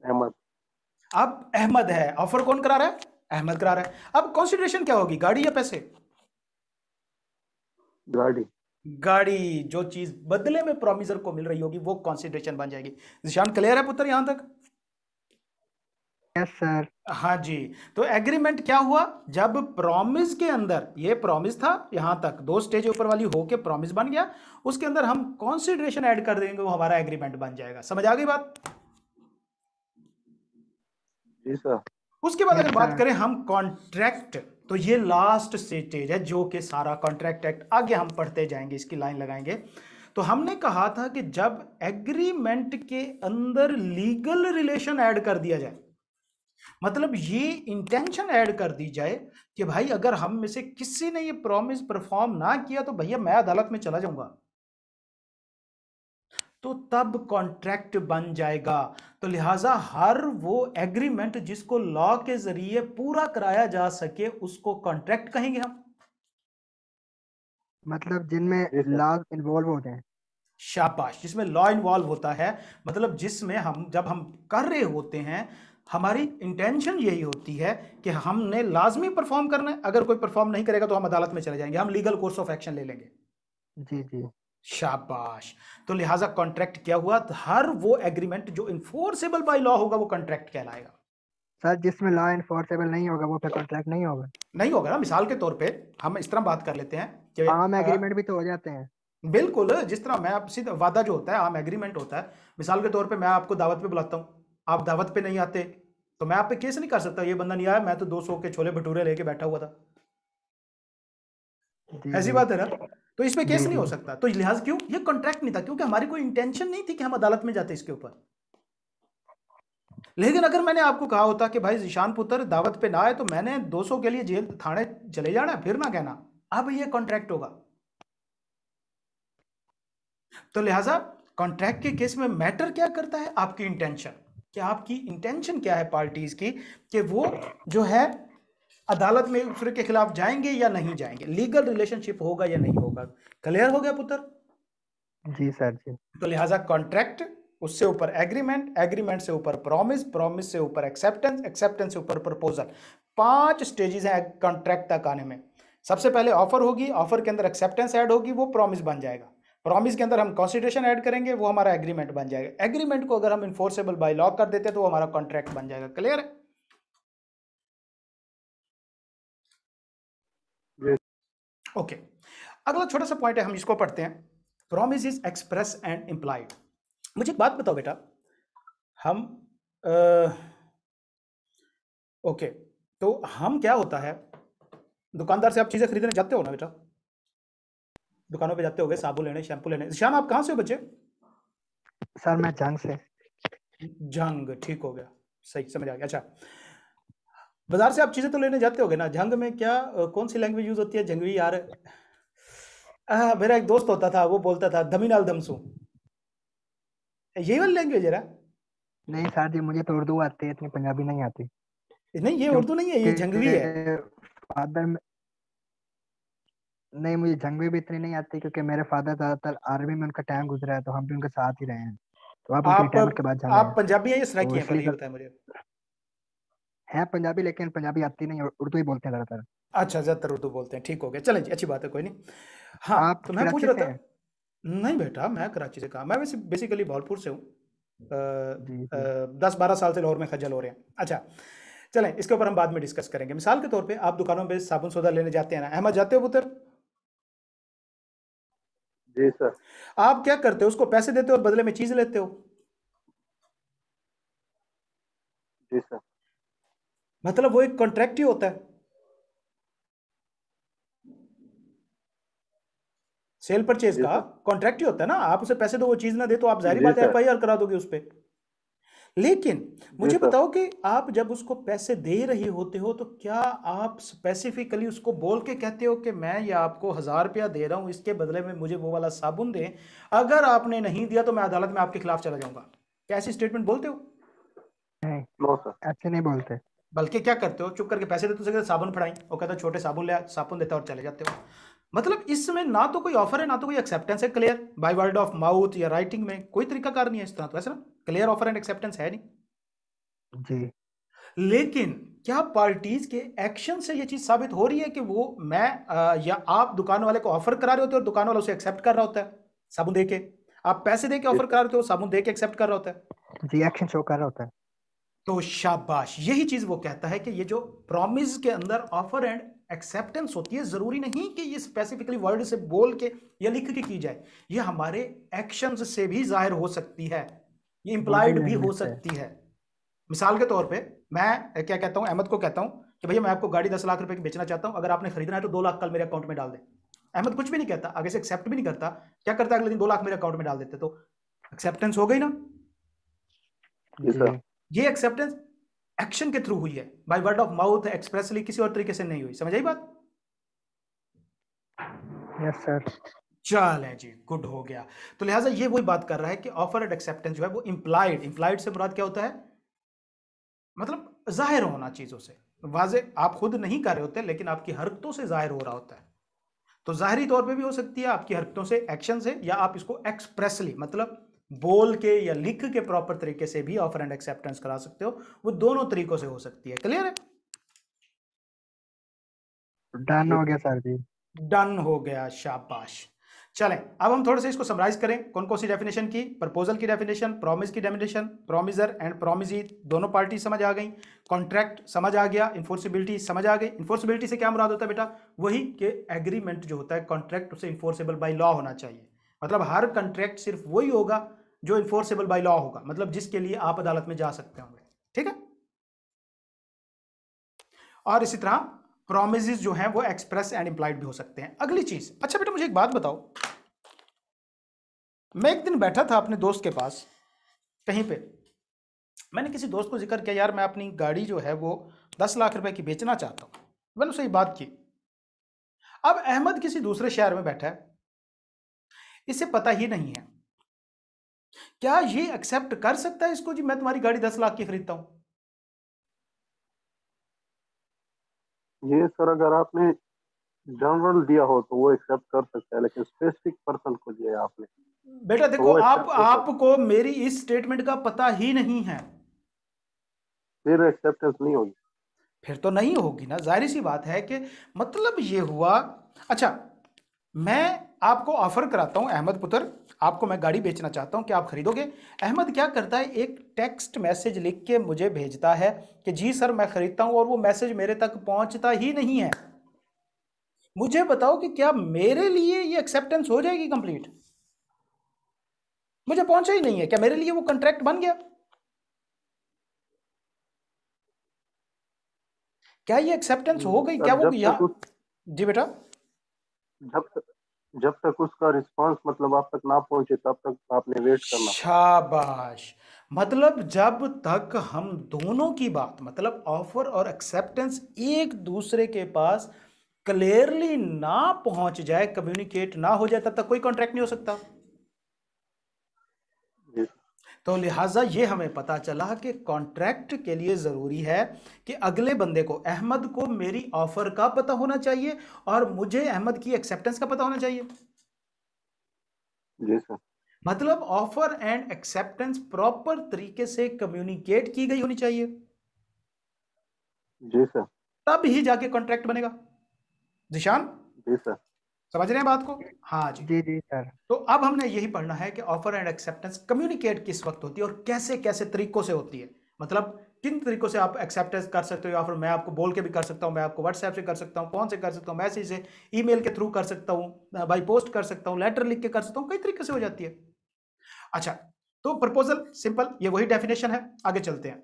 अहमद। अब अहमद है, ऑफर कौन करा रहा है? अहमद करा रहा है। अब कंसीडरेशन क्या होगी, गाड़ी या पैसे? गाड़ी। गाड़ी। जो चीज बदले में प्रॉमिसर को मिल रही होगी वो कंसीडरेशन बन जाएगी। निशान क्लियर है पुत्र यहां तक? Yes sir. हाँ जी। तो एग्रीमेंट क्या हुआ? जब प्रॉमिस के अंदर, ये प्रॉमिस था यहां तक, दो स्टेज ऊपर वाली होके प्रॉमिस बन गया, उसके अंदर हम कंसीडरेशन ऐड कर देंगे, वो हमारा एग्रीमेंट बन जाएगा। समझ आ गई बात? जी सर। उसके बाद यस अगर बात सर। करें हम कॉन्ट्रैक्ट, तो ये लास्ट स्टेज है जो कि सारा कॉन्ट्रैक्ट एक्ट आगे हम पढ़ते जाएंगे, इसकी लाइन लगाएंगे। तो हमने कहा था कि जब एग्रीमेंट के अंदर लीगल रिलेशन ऐड कर दिया जाए, मतलब ये इंटेंशन ऐड कर दी जाए कि भाई अगर हम में से किसी ने ये प्रॉमिस परफॉर्म ना किया तो भैया मैं अदालत में चला जाऊंगा, तो तब कॉन्ट्रैक्ट बन जाएगा। तो लिहाजा हर वो एग्रीमेंट जिसको लॉ के जरिए पूरा कराया जा सके उसको कॉन्ट्रैक्ट कहेंगे हम। मतलब जिनमें जी सर। लॉ इन्वॉल्व होते हैं। शाबाश, जिसमें लॉ इन्वॉल्व होता है, मतलब जिसमें हम जब हम कर रहे होते हैं हमारी इंटेंशन यही होती है कि हमने लाजमी परफॉर्म करना है, अगर कोई परफॉर्म नहीं करेगा तो हम अदालत में चले जाएंगे, हम लीगल कोर्स ऑफ एक्शन ले लेंगे। जी जी। शाबाश। तो लिहाजा कॉन्ट्रैक्ट क्या हुआ, तो हर वो एग्रीमेंट जो इन्फोर्सेबल बाय लॉ होगा वो कॉन्ट्रैक्ट कहलाएगा। सर जिसमें लॉ इन्फोर्सेबल नहीं होगा वो फिर कॉन्ट्रैक्ट नहीं होगा। नहीं होगा ना, मिसाल के तौर पे हम इस तरह बात कर लेते हैं कि आम एग्रीमेंट भी तो हो जाते हैं। बिल्कुल, जिस तरह मैं आपसे वादा जो होता है आम एग्रीमेंट होता है, मिसाल के तौर पे मैं आपको दावत पे बुलाता हूँ, आप दावत पे नहीं आते तो मैं आप पे केस नहीं कर सकता, ये बंदा नहीं आया, मैं तो 200 के छोले भटूरे लेके बैठा हुआ था, जी ऐसी जी। बात है ना। तो इस पे केस जी नहीं जी। हो सकता, तो लिहाज क्यों, ये कॉन्ट्रैक्ट नहीं था, क्योंकि हमारी कोई इंटेंशन नहीं थी कि हम अदालत में जाते इसके ऊपर। लेकिन अगर मैंने आपको कहा होता कि भाई जीशान पुत्र दावत पे ना आए तो मैंने 200 के लिए जेल थाने चले जाना, फिर ना कहना, अब ये कॉन्ट्रैक्ट होगा। तो लिहाजा कॉन्ट्रैक्ट के केस में मैटर क्या करता है, आपकी इंटेंशन, कि आपकी इंटेंशन क्या है पार्टीज की, कि वो जो है अदालत में एक दूसरे के खिलाफ जाएंगे या नहीं जाएंगे, लीगल रिलेशनशिप होगा या नहीं होगा। क्लियर हो गया पुत्र। जी सर जी। तो लिहाजा कॉन्ट्रैक्ट, उससे ऊपर एग्रीमेंट, एग्रीमेंट से ऊपर प्रॉमिस, प्रॉमिस से ऊपर एक्सेप्टेंस, एक्सेप्टेंस से ऊपर प्रपोजल। 5 स्टेजेस हैं कॉन्ट्रैक्ट तक आने में। सबसे पहले ऑफर होगी, ऑफर के अंदर एक्सेप्टेंस ऐड होगी, वो प्रॉमिस बन जाएगा। प्रॉमिस के अंदर हम कंसिडरेशन ऐड करेंगे, वो हमारा एग्रीमेंट बन जाएगा। एग्रीमेंट को अगर हम इन्फोर्सेबल बाय लॉ कर देते हैं तो वो हमारा कॉन्ट्रैक्ट बन जाएगा। क्लियर है? जी ओके। अगला छोटा सा पॉइंट है, हम इसको पढ़ते हैं। Promise is express and implied. मुझे एक बात बताओ बेटा, हम ओके, तो हम क्या होता है, दुकानदार से आप चीजें खरीदने जाते हो ना बेटा, दुकानों पे जाते होगे साबुन लेने, शैम्पू लेने। ईशान आप कहाँ से हो बच्चे? सर मैं जंग से। जंग, ठीक हो गया, सही समझ आ गया। अच्छा, बाजार से आप चीजें तो लेने जाते होगे ना, जंग में क्या कौन सी लैंग्वेज यूज होती है जंगवी यार? मेरा एक दोस्त होता था, वो बोलता था दमी नाल दमसू, यही वाली लैंग्वेज है ना? नहीं सर जी मुझे तो उर्दू आती है, इतनी पंजाबी नहीं आती। नहीं, ये उर्दू नहीं है, ये जंगवी है। क्योंकि फादर नहीं, मुझे जंगवी भी इतनी नहीं आती क्योंकि मेरे फादर ज्यादातर आर्मी में उनका टाइम गुजरा है, तो हम भी उनके साथ ही रहे हैं, तो अब उनके आप रिटायरमेंट के बाद जंग आप है। पंजाबी हैं या सराइकी तो हैं, पहले इसलिए ये सब बताएं मुझे। है पंजाबी, लेकिन पंजाबी आती नहीं है, उर्दू ही बोलते हैं ज्यादातर। अच्छा, ज्यादातर उर्दू बोलते हैं, ठीक हो गया, चलें जी, अच्छी बात है, कोई नहीं। हाँ, आप तो मैं पूछ कराची रहा से था। हैं? नहीं बेटा, मैं कराची से कहा, मैं वैसे बेसिकली भावलपुर से हूँ। जी जी। 10-12 साल से लाहौर में खज्जल हो रहे हैं। अच्छा, चलें, इसके ऊपर हम बाद में डिस्कस करेंगे। मिसाल के तौर पे आप दुकानों पे साबुन सोदा लेने जाते हैं ना, अहमद जाते हो पुत्र? जी सर। आप क्या करते हो, उसको पैसे देते हो और बदले में चीज लेते हो? जी सर। मतलब वो एक कॉन्ट्रैक्ट ही होता है, सेल परचेज जी का सर। कॉन्ट्रैक्ट ही होता है ना। आप उसे पैसे दो, वो चीज ना दे, तो आप जाहिर जी बात है सर। एफआईआर करा दोगे उस पर। लेकिन जी मुझे सर। बताओ कि आप जब उसको पैसे दे रही होते हो तो क्या आप स्पेसिफिकली उसको बोल के कहते हो कि मैं ये आपको 1000 रुपया दे रहा हूं, इसके बदले में मुझे वो वाला साबुन दें, अगर आपने नहीं दिया तो मैं अदालत में आपके खिलाफ चला जाऊंगा, क्या ऐसी स्टेटमेंट बोलते हो? नहीं, नो सर। ऐसे नहीं बोलते। बल्कि क्या करते हो, चुप करके पैसे देते हो, साबुन फड़ाई और कहते हो छोटे साबुन ले आ, साबुन देता और चले जाते हो। मतलब इसमें ना तो कोई ऑफर है ना तो कोई एक्सेप्टेंस है clear by word of mouth या राइटिंग में, कोई तरीकाकार नहीं है इस तरह, तो ऐसा ना क्लियर ऑफर एंड एक्सेप्टेंस है नहीं। जी। लेकिन क्या पार्टीज के एक्शन से ये चीज साबित हो रही है कि वो मैं या आप दुकान वाले को ऑफर करा रहे होते हो और दुकान वाला उसे एक्सेप्ट कर रहा होता है साबुन देके? आप पैसे देके जी ऑफर सर। करा रहे हो, साबुन देके एक्सेप्ट कर रहा होता है। जी एक्शन शो कर रहा होता है। तो शाबाश, यही चीज वो कहता है कि ये जो प्रॉमिस के अंदर ऑफर एंड एक्सेप्टेंस होती है, जरूरी नहीं कि ये स्पेसिफिकली वर्ड से बोल के या लिख के की जाए, ये हमारे एक्शंस से भी जाहिर हो सकती है, ये बॉडी इंप्लाइड भी हो लैंग्वेज से। सकती है। मिसाल के तौर पे मैं क्या कहता हूं, अहमद को कहता हूं कि भैया मैं आपको गाड़ी 10 लाख रुपए की बेचना चाहता हूं, अगर आपने खरीदना है तो 2 लाख कल मेरे अकाउंट में डाल दे। अहमद कुछ भी नहीं कहता, आगे से एक्सेप्ट भी नहीं करता, क्या करता है अगले दिन 2 लाख मेरे अकाउंट में डाल देते, तो एक्सेप्टेंस हो गई ना। जी सर। जी। ये एक्सेप्टेंस एक्शन के थ्रू हुई है, by word of mouth expressly किसी और तरीके से नहीं हुई। समझ आई बात? Yes sir. चलें जी, गुड हो गया। तो लिहाजा ये वही बात कर रहा है कि ऑफर एंड एक्सेप्टेंस जो है वो इंप्लाइड से मुराद क्या होता है, मतलब जाहिर होना चीजों से, वाजे आप खुद नहीं कर रहे होते लेकिन आपकी हरकतों से जाहिर हो रहा होता है। तो जाहिरी तौर पे भी हो सकती है, आपकी हरकतों से, एक्शन से, या आप इसको एक्सप्रेसली मतलब बोल के या लिख के प्रॉपर तरीके से भी ऑफर एंड एक्सेप्टेंस करा सकते हो। वो दोनों तरीकों से हो सकती है। क्लियर है? डन जी हो सर। गया सर जी। डन हो गया, शाबाश। चलें अब हम थोड़े से इसको समराइज करें। कौन कौन सी डेफिनेशन की? प्रपोजल की डेफिनेशन, प्रॉमिस की डेफिनेशन, प्रॉमिजर एंड प्रॉमिजी दोनों पार्टी समझ आ गई, कॉन्ट्रैक्ट समझ आ गया, इन्फोर्सिबिलिटी समझ आ गई। इन्फोर्सिबिलिटी से क्या मुराद होता है बेटा? वही कि एग्रीमेंट जो होता है कॉन्ट्रैक्ट उसे इन्फोर्सेबल बाई लॉ होना चाहिए। मतलब हर कॉन्ट्रैक्ट सिर्फ वही होगा जो इन्फोर्सेबल बाई लॉ होगा, मतलब जिसके लिए आप अदालत में जा सकते होंगे। ठीक है? और इसी तरह प्रोमिसेस जो हैं वो एक्सप्रेस एंड इंप्लाइड भी हो सकते हैं। अगली चीज, अच्छा बेटा मुझे एक बात बताओ, मैं एक दिन बैठा था अपने दोस्त के पास कहीं पे, मैंने किसी दोस्त को जिक्र किया, यार मैं अपनी गाड़ी जो है वो 10 लाख रुपए की बेचना चाहता हूं। मैंने उससे ये बात की। अब अहमद किसी दूसरे शहर में बैठा है, इसे पता ही नहीं है, क्या ये एक्सेप्ट कर सकता है इसको जी मैं तुम्हारी गाड़ी 10 लाख की खरीदता हूं? ये सर अगर आपने जनरल दिया हो तो वो एक्सेप्ट कर सकता है, लेकिन स्पेसिफिक पर्सन को दिया है आपने बेटा तो देखो, वो आप एक्सेप्ट नहीं कर, आपको मेरी इस स्टेटमेंट का पता ही नहीं है, फिर एक्सेप्टेंस नहीं होगी। फिर तो नहीं होगी ना, जाहिर सी बात है कि मतलब ये हुआ। अच्छा, मैं आपको ऑफर कराता हूं अहमद पुत्र, आपको मैं गाड़ी बेचना चाहता हूं, क्या आप खरीदोगे? अहमद क्या करता है, एक टेक्स्ट मैसेज लिख के मुझे भेजता है कि जी सर मैं खरीदता हूं, और वो मैसेज मेरे तक पहुंचता ही नहीं है। मुझे बताओ कि क्या मेरे लिए ये एक्सेप्टेंस हो जाएगी कंप्लीट? मुझे पहुंचा ही नहीं है, क्या मेरे लिए वो कॉन्ट्रैक्ट बन गया? क्या ये एक्सेप्टेंस हो गई? क्या सर वो यहाँ? जी बेटा। जब तक जब तक उसका रिस्पांस मतलब आप तक ना पहुंचे तब तक आपने वेट करना पड़ेगा। शाबाश। मतलब जब तक हम दोनों की बात, मतलब ऑफर और एक्सेप्टेंस एक दूसरे के पास क्लियरली ना पहुंच जाए, कम्युनिकेट ना हो जाए, तब तक कोई कॉन्ट्रैक्ट नहीं हो सकता। जी तो लिहाजा ये हमें पता चला कि कॉन्ट्रैक्ट के लिए जरूरी है कि अगले बंदे को, अहमद को, मेरी ऑफर का पता होना चाहिए और मुझे अहमद की एक्सेप्टेंस का पता होना चाहिए। जी सर। मतलब ऑफर एंड एक्सेप्टेंस प्रॉपर तरीके से कम्युनिकेट की गई होनी चाहिए, जी सर। तब ही जाके कॉन्ट्रैक्ट बनेगा। जिशान, जी सर। समझ रहे हैं बात को? हाँ जी। जी जी सर। तो अब हमने यही पढ़ना है कि ऑफर एंड एक्सेप्टेंस कम्युनिकेट किस वक्त होती है और कैसे कैसे तरीकों से होती है। मतलब किन तरीकों से आप एक्सेप्टेंस कर सकते हो, या फिर मैं आपको बोल के भी कर सकता हूं, मैं आपको व्हाट्सएप से कर सकता हूं, फोन से कर सकता हूं, मैसेज से, ईमेल के थ्रू कर सकता हूं, बाई पोस्ट कर सकता हूं, लेटर लिख के कर सकता हूं, कई तरीके से हो जाती है। अच्छा, तो प्रपोजल सिंपल, ये वही डेफिनेशन है। आगे चलते हैं।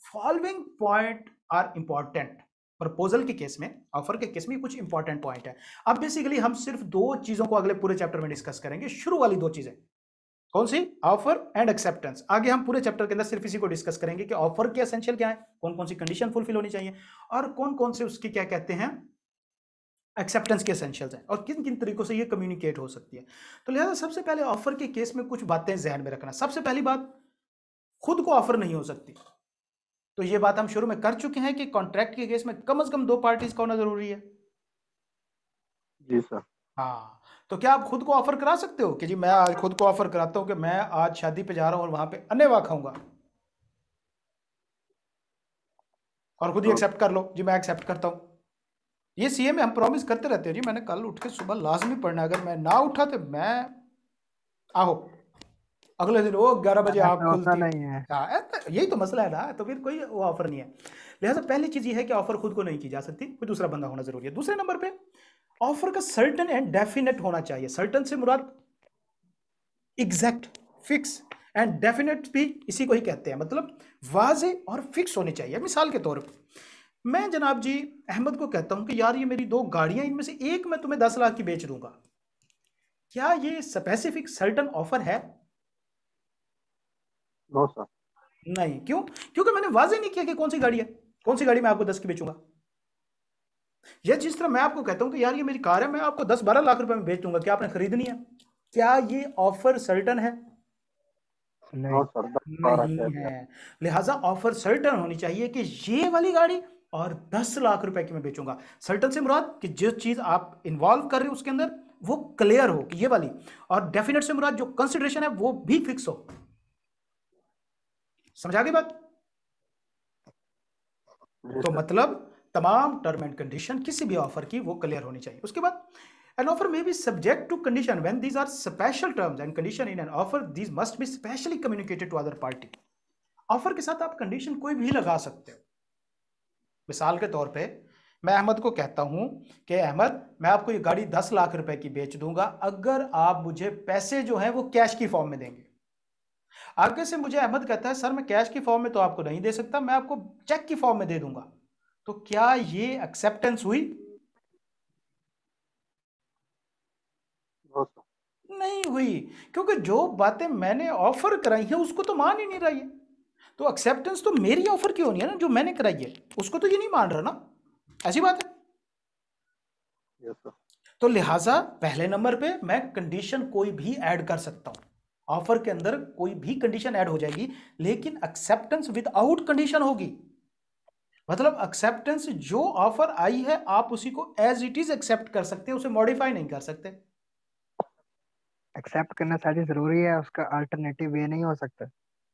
Following point are important. Proposal के केस में, ऑफर के केस में कुछ इंपॉर्टेंट पॉइंट है। अब बेसिकली हम सिर्फ दो चीजों को अगले पूरे चैप्टर में डिस्कस करेंगे, शुरू वाली दो चीजें। कौन सी? Offer and acceptance. आगे हम पूरे चैप्टर के अंदर सिर्फ इसी को डिस्कस करेंगे कि ऑफर के एसेंशियल क्या है, कौन कौन सी कंडीशन फुलफिल होनी चाहिए, और कौन कौन से उसकी क्या कहते हैं एक्सेप्टेंस के एसेंशियल्स हैं, और किन किन तरीकों से ये कम्युनिकेट हो सकती है। तो लिहाजा सबसे पहले ऑफर के केस में कुछ बातें ध्यान में रखना। सबसे पहली बात, खुद को ऑफर नहीं हो सकती। तो ये बात हम शुरू में कर चुके हैं कि कॉन्ट्रैक्ट के केस में कम से कम दो पार्टीज का होना जरूरी है। जी सर। हाँ, तो क्या आप खुद को ऑफर करा सकते हो कि जी मैं आज खुद को ऑफर कराता हूं कि मैं आज शादी पे जा रहा हूं और वहां पे अनेवा खाऊंगा, और खुद ही तो एक्सेप्ट कर लो जी मैं एक्सेप्ट करता हूं? ये सीए में हम प्रॉमिस करते रहते हैं जी, मैंने कल उठ के सुबह लाजमी पढ़ना है, अगर मैं ना उठा तो मैं आहो अगले दिन वो 11 बजे आँख ऐसा होता खुलती। नहीं है। हाँ, यही तो मसला है ना, तो फिर कोई वो ऑफर नहीं है। लिहाजा पहली चीज ये है कि ऑफर खुद को नहीं की जा सकती, कोई दूसरा बंदा होना जरूरी है। दूसरे नंबर पे, ऑफर का सर्टन एंड डेफिनेट होना चाहिए। सर्टन से मुराद एग्जैक्ट, फिक्स, एंड डेफिनेट भी इसी को ही कहते हैं, मतलब वाजे और फिक्स होने चाहिए। मिसाल के तौर पर मैं जनाब जी अहमद को कहता हूं कि यार ये मेरी दो गाड़ियां, इनमें से एक मैं तुम्हें 10 लाख की बेच दूंगा, क्या ये स्पेसिफिक सर्टन ऑफर है? No sir. नहीं। क्यों? क्योंकि मैंने वाजे नहीं किया कि कौन सी गाड़ी है, कौन सी गाड़ी मैं आपको 10 की बेचूंगा। या जिस तरह मैं आपको कहता हूं कि यार ये मेरी कार है, मैं आपको 10-12 लाख रुपए में बेच दूंगा, क्या आपने खरीदनी है? क्या ये ऑफर सर्टन है? नहीं। हाँ सर, 10-12 नहीं कह दिया। है। लिहाजा ऑफर सर्टन होनी चाहिए कि ये वाली गाड़ी और 10 लाख रुपए की मैं बेचूंगा। सर्टन से मुराद कि जो चीज आप इन्वॉल्व कर रहे हो उसके अंदर वो क्लियर हो कि ये वाली, और डेफिनेट से मुराद जो कंसिडरेशन है वो भी फिक्स हो। समझ आ गई बात? जी तो सर। मतलब तमाम टर्म एंड कंडीशन किसी भी ऑफर की वो क्लियर होनी चाहिए। उसके बाद an offer may be subject to condition when these are special terms and condition in an offer, these must be specially communicated to other party। Offer के साथ आप कंडीशन कोई भी लगा सकते हो। मिसाल के तौर पे मैं अहमद को कहता हूं कि अहमद मैं आपको ये गाड़ी 10 लाख रुपए की बेच दूंगा अगर आप मुझे पैसे जो है वो कैश की फॉर्म में देंगे। आगे से मुझे अहमद कहता है सर मैं कैश की फॉर्म में तो आपको नहीं दे सकता, मैं आपको चेक की फॉर्म में दे दूंगा। तो क्या ये एक्सेप्टेंस हुई? हाँ सर। नहीं हुई, क्योंकि जो बातें मैंने ऑफर कराई है उसको तो मान ही नहीं रही है। तो एक्सेप्टेंस तो मेरी ऑफर की होनी है ना, जो मैंने कराई है उसको तो ये नहीं मान रहा ना, ऐसी बात है। Yes sir. तो लिहाजा पहले नंबर पे मैं कंडीशन कोई भी ऐड कर सकता हूं, ऑफर के अंदर कोई भी कंडीशन ऐड हो जाएगी, लेकिन एक्सेप्टेंस विदाउट कंडीशन होगी। मतलब एक्सेप्टेंस जो ऑफर आई है आप उसी को एज इट इज एक्सेप्ट कर सकते हैं, उसे मॉडिफाई नहीं कर सकते। एक्सेप्ट करना शायद जरूरी है, उसका अल्टरनेटिव वे नहीं हो सकता।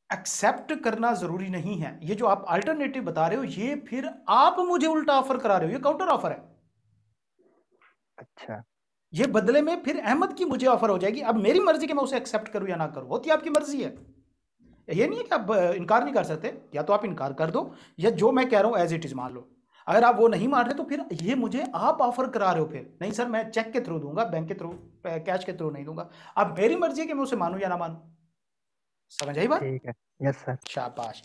एक्सेप्ट करना जरूरी नहीं है, ये जो आप अल्टरनेटिव बता रहे हो ये फिर आप मुझे उल्टा ऑफर करा रहे हो, ये काउंटर ऑफर है। अच्छा। ये बदले में फिर अहमद की मुझे ऑफर हो जाएगी। अब मेरी मर्जी कि मैं उसे एक्सेप्ट करूं या ना करूं, होती आपकी मर्जी है। ये नहीं है कि आप इनकार नहीं कर सकते, या तो आप इनकार कर दो या जो मैं कह रहा हूं एज इट इज मान लो। अगर आप वो नहीं मान रहे तो फिर ये मुझे आप ऑफर करा रहे हो, फिर नहीं सर मैं चेक के थ्रू दूंगा, बैंक के थ्रू, कैश के थ्रू नहीं दूंगा। अब मेरी मर्जी है कि मैं उसे मानूं या ना मानूं। समझ आई बात? ठीक है। Yes sir. शाबाश।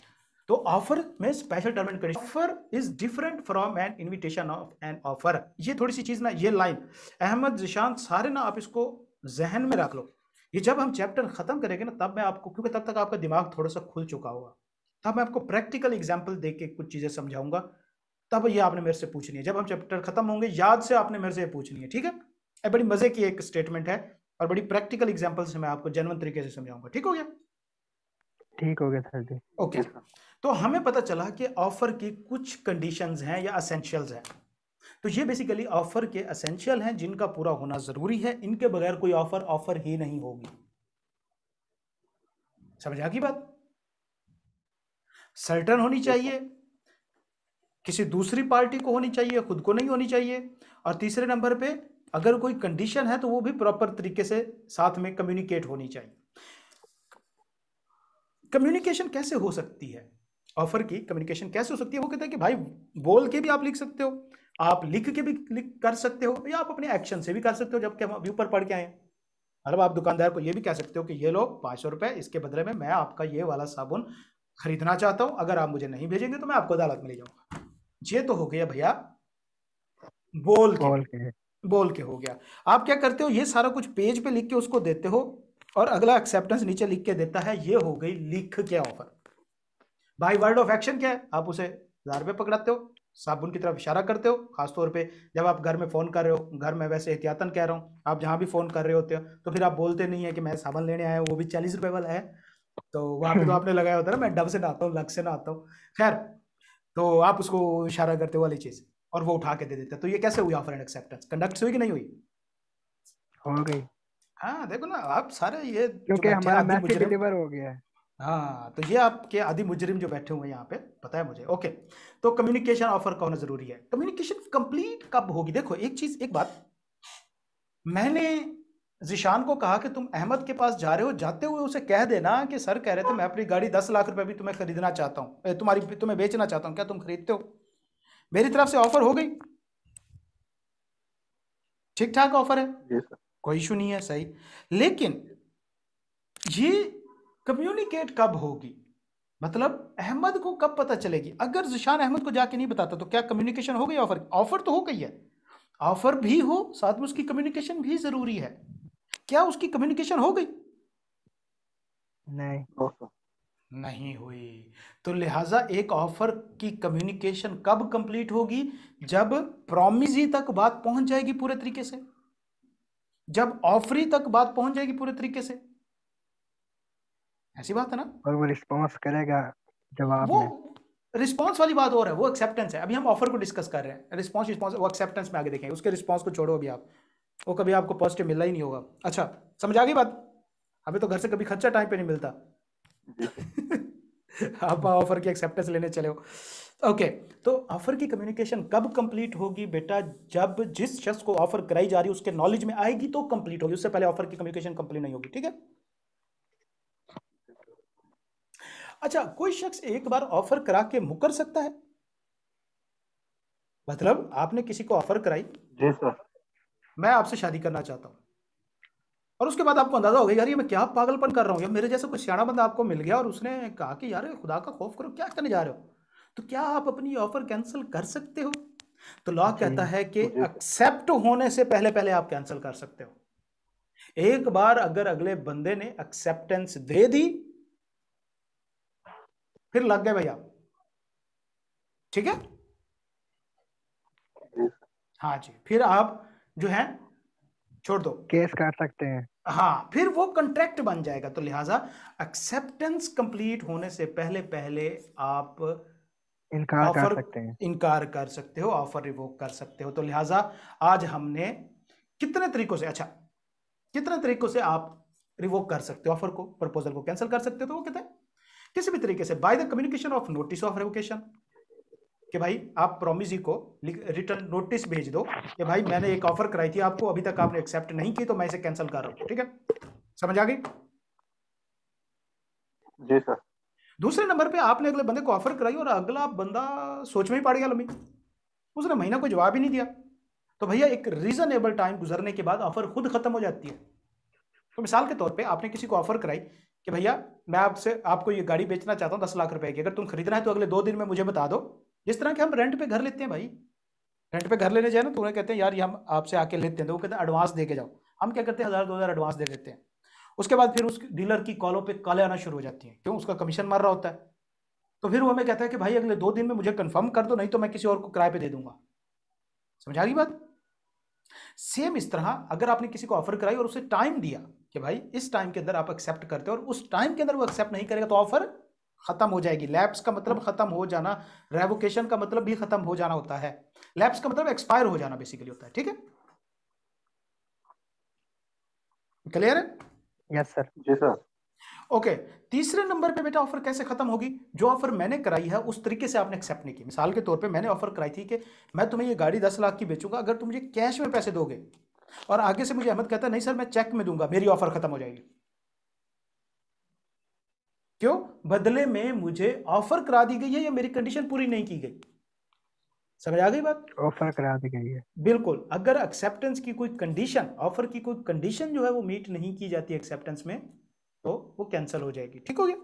तो ऑफर में special term and condition, offer is different from N invitation of an offer. ये थोड़ी सी चीज ना, ये लाइन अहमद जिशान सारे ना आप इसको जहन में रख लो। ये जब हम चैप्टर खत्म करेंगे ना तब मैं आपको, क्योंकि तब तक आपका दिमाग थोड़ा सा खुल चुका होगा, तब मैं आपको प्रैक्टिकल एग्जाम्पल दे के कुछ चीजें समझाऊंगा। तब ये आपने मेरे से पूछनी है, जब हम चैप्टर खत्म होंगे याद से आपने मेरे से पूछनी है, ठीक है? ये बड़ी मजे की एक स्टेटमेंट है और बड़ी प्रैक्टिकल एग्जाम्पल से मैं आपको जेन्युइन तरीके से समझाऊंगा। ठीक हो गया? ठीक हो गया सर जी। ओके। तो हमें पता चला कि ऑफर की कुछ कंडीशंस हैं या एसेंशियल्स हैं। तो ये बेसिकली ऑफर के एसेंशियल हैं जिनका पूरा होना जरूरी है, इनके बगैर कोई ऑफर ऑफर ही नहीं होगी। समझ आ गई बात? सर्टन होनी चाहिए, किसी दूसरी पार्टी को होनी चाहिए, खुद को नहीं होनी चाहिए, और तीसरे नंबर पे अगर कोई कंडीशन है तो वो भी प्रॉपर तरीके से साथ में कम्युनिकेट होनी चाहिए। कम्युनिकेशन कैसे हो सकती है? ऑफर की कम्युनिकेशन कैसे हो सकती है? वो कहते हैं कि भाई बोल के भी आप लिख सकते हो, आप लिख के भी कर सकते हो, या आप अपने एक्शन से भी कर सकते हो, जबकि हम अभी ऊपर पढ़ के आए। मतलब आप दुकानदार को ये भी कह सकते हो कि ये लो 500 रुपए, इसके बदले में मैं आपका ये वाला साबुन खरीदना चाहता हूं, अगर आप मुझे नहीं भेजेंगे तो मैं आपको अदालत में ले जाऊंगा। ये तो हो गया भैया बोल के। बोल के हो गया। आप क्या करते हो, ये सारा कुछ पेज पे लिख के उसको देते हो, और अगला एक्सेप्टेंस नीचे लिख के देता है। ये हो गई लिख के offer. By word of action क्या है, आप उसे 1000 रुपये पकड़ाते हो, साबुन की तरफ इशारा करते हो। खासतौर पे जब आप घर में फोन कर रहे हो, घर में वैसे एहतियातन कह रहा हूँ, आप जहां भी फोन कर रहे होते हो तो फिर आप बोलते नहीं है कि मैं साबुन लेने आया हूँ, वो भी 40 रुपए वाला है। तो वहां पे तो आपने लगाया होता है ना, मैं डब से नहाता हूँ, लक्स से नहाता हूँ। खैर, तो आप उसको इशारा करते हो वाली चीज, और वो उठा के दे देते हैं। तो ये कैसे हुई ऑफर एंड एक्सेप्टेंस? कंडक्ट हुई कि नहीं हुई? हो गई, हाँ देखो ना, आप सारे ये जो क्योंकि बैठे हैं हमारा आदि मैसेज मुजरिम, डिलीवर हो गया है। हाँ तो ये आपके आदि मुजरिम जो बैठे हुए हैं यहाँ पे, पता है मुझे। ओके, तो कम्युनिकेशन ऑफर का होना जरूरी है। कम्युनिकेशन कंप्लीट कब होगी? देखो एक चीज, एक बात, मैंने जिशान को कहा कि तुम अहमद के पास जा रहे हो, जाते हुए उसे कह देना कि सर कह रहे थे मैं अपनी गाड़ी 10 लाख रुपए भी तुम्हें खरीदना चाहता हूँ, तुम्हें बेचना चाहता हूँ, क्या तुम खरीदते हो? मेरी तरफ से ऑफर हो गई, ठीक ठाक ऑफर है, जी सर। कोई इशू नहीं है, सही। लेकिन ये कम्युनिकेट कब होगी? मतलब अहमद को कब पता चलेगी? अगर जिशान अहमद को जाके नहीं बताता तो क्या कम्युनिकेशन हो गई? ऑफर ऑफर तो हो गई है, ऑफर भी हो साथ में उसकी कम्युनिकेशन भी जरूरी है। क्या उसकी कम्युनिकेशन हो गई? नहीं। No sir. नहीं हुई। तो लिहाजा एक ऑफर की कम्युनिकेशन कब कंप्लीट होगी? जब प्रॉमिजी तक बात पहुंच जाएगी पूरे तरीके से, जब ऑफरी तक बात पहुंच जाएगी पूरे तरीके से। ऐसी बात है ना? और वो रिस्पॉन्स करेगा जवाब वो में। रिस्पॉन्स वाली बात और है, वो एक्सेप्टेंस है। अभी हम ऑफर को डिस्कस कर रहे हैं, रिस्पॉन्स रिस्पॉन्स वो एक्सेप्टेंस में आगे देखेंगे। उसके रिस्पॉन्स को छोड़ो अभी आप, वो कभी आपको पॉजिटिव मिलना ही नहीं होगा। अच्छा, समझ आ गई बात? हमें तो घर से कभी खर्चा टाइम पे नहीं मिलता। जी सर। आप ऑफर की एक्सेप्टेंस लेने चले हो। ओके, तो ऑफर की कम्युनिकेशन कब कंप्लीट होगी बेटा? जब जिस शख्स को ऑफर कराई जा रही है उसके नॉलेज में आएगी तो कंप्लीट होगी, उससे पहले ऑफर की कम्युनिकेशन कंप्लीट नहीं होगी। ठीक है? अच्छा, कोई शख्स एक बार ऑफर करा के मुकर सकता है? मतलब आपने किसी को ऑफर कराई, जी सर। मैं आपसे शादी करना चाहता हूं, और उसके बाद आपको अंदाजा हो गया यार ये मैं क्या पागलपन कर रहा हूँ, यार मेरे जैसा कोई सियाना बंदा आपको मिल गया और उसने कहा कि यार खुदा का खौफ करो, क्या करने जा रहे हो, तो क्या आप अपनी ऑफर कैंसिल कर सकते हो? तो लॉ जी कहता है कि जी सर। एक्सेप्ट होने से पहले पहले आप कैंसिल कर सकते हो। एक बार अगर अगले बंदे ने एक्सेप्टेंस दे दी, फिर लग गए भैया। ठीक है? जी सर। हाँ जी, फिर आप जो है छोड़ दो। केस कर सकते हैं। हाँ, फिर वो कॉन्ट्रैक्ट बन जाएगा। तो लिहाजा एक्सेप्टेंस कंप्लीट होने से पहले पहले आप इनकार कर ऑफर सकते हैं। इनकार कर सकते हो, ऑफर रिवोक कर सकते हो। तो लिहाजा आज हमने कितने तरीकों से, अच्छा कितने तरीकों से आप रिवोक कर सकते हो ऑफर को, प्रपोजल को कैंसिल कर सकते हो? तो वो कहते हैं किसी भी तरीके से, by the communication of notice of revocation, कि भाई आप प्रॉमिजी को रिटर्न नोटिस भेज दो कि भाई मैंने एक ऑफर कराई थी आपको, अभी तक आपने एक्सेप्ट नहीं की, तो मैं इसे कैंसिल कर रहा हूं। ठीक है? समझ आ गई? जी सर। दूसरे नंबर पे आपने अगले बंदे को ऑफर कराई और अगला बंदा सोच में ही पड़ गया लम्बी, उसने महीना कोई जवाब ही नहीं दिया, तो भैया एक रीजनेबल टाइम गुजरने के बाद ऑफर खुद खत्म हो जाती है। तो मिसाल के तौर पे आपने किसी को ऑफर कराई कि भैया मैं आपसे आपको ये गाड़ी बेचना चाहता हूँ 10 लाख रुपए की, अगर तुम खरीदना है तो अगले 2 दिन में मुझे बता दो। जिस तरह के हम रेंट पे घर लेते हैं भाई, रेंट पे घर लेने जाए ना तो उन्हें कहते हैं यार ये हम आपसे आके लेते हैं, तो वो कहते हैं एडवांस दे के जाओ। हम क्या करते हैं 1000 2000 एडवांस दे देते हैं। उसके बाद फिर उस डीलर की कॉलों पे कॉलें आना शुरू हो जाती हैं, क्यों? उसका कमीशन मार रहा होता है। तो फिर वो हमें कहता है कि भाई अगले 2 दिन में मुझे कंफर्म कर दो, नहीं तो मैं किसी और को किराए पे दे दूंगा। समझ आ गई बात? सेम इस तरह अगर आपने किसी को ऑफर कराई और उसे टाइम दिया कि भाई इस टाइम के अंदर आप एक्सेप्ट करते हो, और उस टाइम के अंदर वो एक्सेप्ट नहीं करेगा तो ऑफर खत्म हो जाएगी। लैप्स का मतलब खत्म हो जाना, रेवोकेशन का मतलब भी खत्म हो जाना होता है। लैप्स का मतलब एक्सपायर हो जाना बेसिकली होता है। ठीक है? क्लियर है? Yes sir. जी सर। ओके, तीसरे नंबर पे बेटा ऑफर कैसे खत्म होगी? जो ऑफर मैंने कराई है उस तरीके से आपने एक्सेप्ट नहीं की। मिसाल के तौर पे मैंने ऑफर कराई थी कि मैं तुम्हें ये गाड़ी 10 लाख की बेचूंगा अगर तुम मुझे कैश में पैसे दोगे, और आगे से मुझे अहमद कहता है नहीं सर मैं चेक में दूंगा, मेरी ऑफर खत्म हो जाएगी। क्यों? बदले में मुझे ऑफर करा दी गई है या मेरी कंडीशन पूरी नहीं की गई। समझ आ गई बात? ऑफर करा दी गई है। बिल्कुल, अगर एक्सेप्टेंस की कोई कंडीशन, ऑफर की कोई कंडीशन जो है वो मीट नहीं की जाती एक्सेप्टेंस में, तो वो कैंसिल हो जाएगी। ठीक हो गया?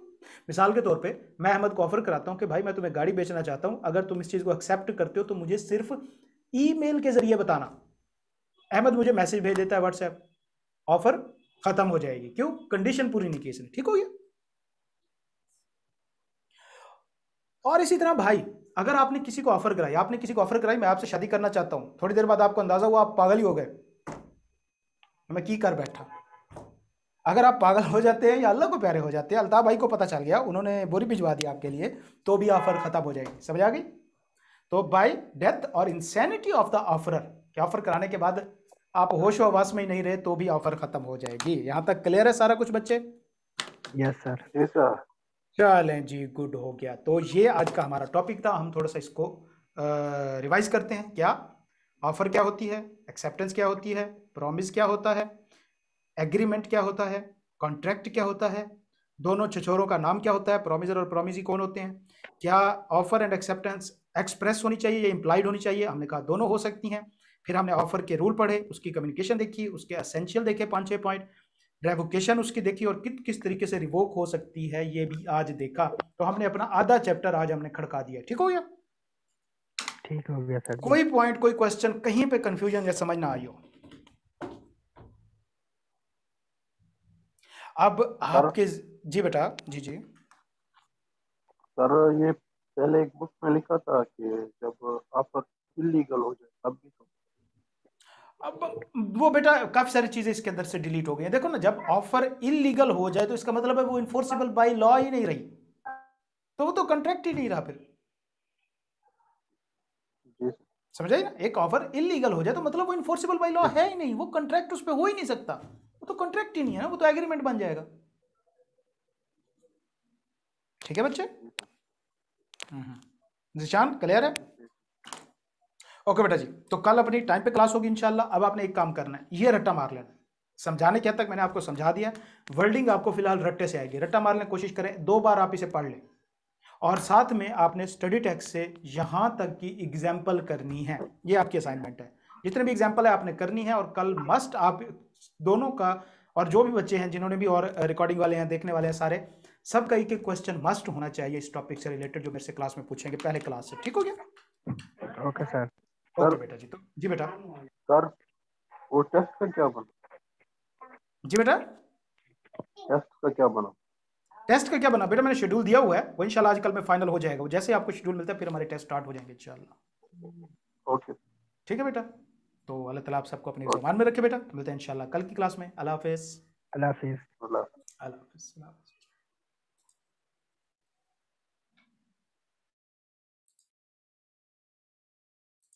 मिसाल के तौर पे मैं अहमद को ऑफर कराता हूं कि भाई मैं तुम्हें गाड़ी बेचना चाहता हूं, अगर तुम इस चीज को एक्सेप्ट करते हो तो मुझे सिर्फ ईमेल के जरिए बताना। अहमद मुझे मैसेज भेज देता है व्हाट्सएप, ऑफर खत्म हो जाएगी। क्यों? कंडीशन पूरी नहीं की इसने। ठीक हो गया? और इसी तरह भाई अगर आपने किसी को ऑफर कराई, आपने किसी को ऑफर कराई मैं आपसे शादी करना चाहता हूं, थोड़ी देर बाद आपको अंदाजा हुआ आप पागल ही हो गए, मैं की कर बैठा। अगर आप पागल हो जाते हैं या अल्लाह को प्यारे हो जाते हैं, अल्ताफ भाई को पता चल गया उन्होंने बोरी भिजवा दी आपके लिए, तो भी ऑफर खत्म हो जाएगी। समझ आ गई? तो बाय डेथ और इंसैनिटी ऑफ द ऑफरर, कि ऑफर कराने के बाद आप होश हवास में ही नहीं रहे तो भी ऑफर खत्म हो जाएगी। यहां तक क्लियर है सारा कुछ बच्चे? Yes sir. जी सर। चलें जी, गुड हो गया। तो ये आज का हमारा टॉपिक था। हम थोड़ा सा इसको रिवाइज करते हैं। क्या ऑफर क्या होती है, एक्सेप्टेंस क्या होती है, प्रॉमिस क्या होता है, एग्रीमेंट क्या होता है, कॉन्ट्रैक्ट क्या होता है, दोनों छछोरों का नाम क्या होता है, प्रॉमिसर और प्रॉमिसी कौन होते हैं, क्या ऑफर एंड एक्सेप्टेंस एक्सप्रेस होनी चाहिए या इंप्लाइड होनी चाहिए, हमने कहा दोनों हो सकती हैं। फिर हमने ऑफर के रूल पढ़े, उसकी कम्युनिकेशन देखी, उसके एसेंशियल देखे 5-6 पॉइंट, रेवोकेशन उसकी देखी और किस किस तरीके से रिवोक हो सकती है ये भी आज देखा। तो हमने अपना आधा चैप्टर आज हमने खड़का दिया। ठीक हो गया? ठीक हो गया सर जी। कोई पॉइंट, कोई क्वेश्चन, कहीं पे कंफ्यूजन या समझ ना आई हो? अब सर आपके जी बेटा, जी जी सर ये पहले एक बुक में लिखा था कि जब ऑफर इलीगल हो जाए तब भी तो। अब वो बेटा काफी सारी चीजें इसके अंदर से डिलीट हो गई हैं। देखो ना, जब ऑफर इलीगल हो जाए तो इसका मतलब है वो इन्फोर्सेबल बाय लॉ ही नहीं रही, तो वो तो कॉन्ट्रैक्ट ही नहीं रहा फिर। जी सर। समझ आई ना, एक ऑफर इलीगल हो जाए तो मतलब वो इन्फोर्सेबल बाय लॉ है ही नहीं, वो कॉन्ट्रैक्ट उस पर हो ही नहीं सकता, वो तो कॉन्ट्रैक्ट ही नहीं है ना, वो तो एग्रीमेंट बन जाएगा। ठीक है बच्चे? निशान क्लियर है? ओके बेटा जी, तो कल अपनी टाइम पे क्लास होगी इंशाल्लाह। अब आपने एक काम करना है, ये रट्टा मार लेना। समझाने के हद तक मैंने आपको समझा दिया। वर्डिंग आपको फिलहाल रट्टे से आएगी, रट्टा मारने की कोशिश करें, 2 बार आप इसे पढ़ लें और साथ में आपने स्टडी टेक्स्ट से यहां तक की एग्जाम्पल करनी है। ये आपकी असाइनमेंट है, जितने भी एग्जाम्पल है आपने करनी है। और कल मस्ट आप दोनों का, और जो भी बच्चे हैं जिन्होंने भी, और रिकॉर्डिंग वाले हैं, देखने वाले हैं सारे, सबका एक एक क्वेश्चन मस्ट होना चाहिए इस टॉपिक से रिलेटेड, जो मेरे से क्लास में पूछेंगे पहले क्लास से। ठीक हो गया? Okay sir. ओके बेटा जी, तो जी बेटा। सर वो टेस्ट का क्या बना? जी बेटा, टेस्ट का क्या बना? टेस्ट का क्या बना बेटा, मैंने शेड्यूल दिया हुआ है, वो इंशाल्लाह आज कल में फाइनल हो जाएगा। वो जैसे ही आपको शेड्यूल मिलता है फिर हमारे टेस्ट स्टार्ट हो जाएंगे इंशाल्लाह। ओके। ठीक है बेटा, तो अल्लाह ताला आप सबको अपने ओके। ज़बान में रखे बेटा। मिलते हैं इंशाल्लाह कल की क्लास में। अल्लाह हाफिज़। अल्लाह हाफिज। अल्लाह। अल्लाह हाफिज़।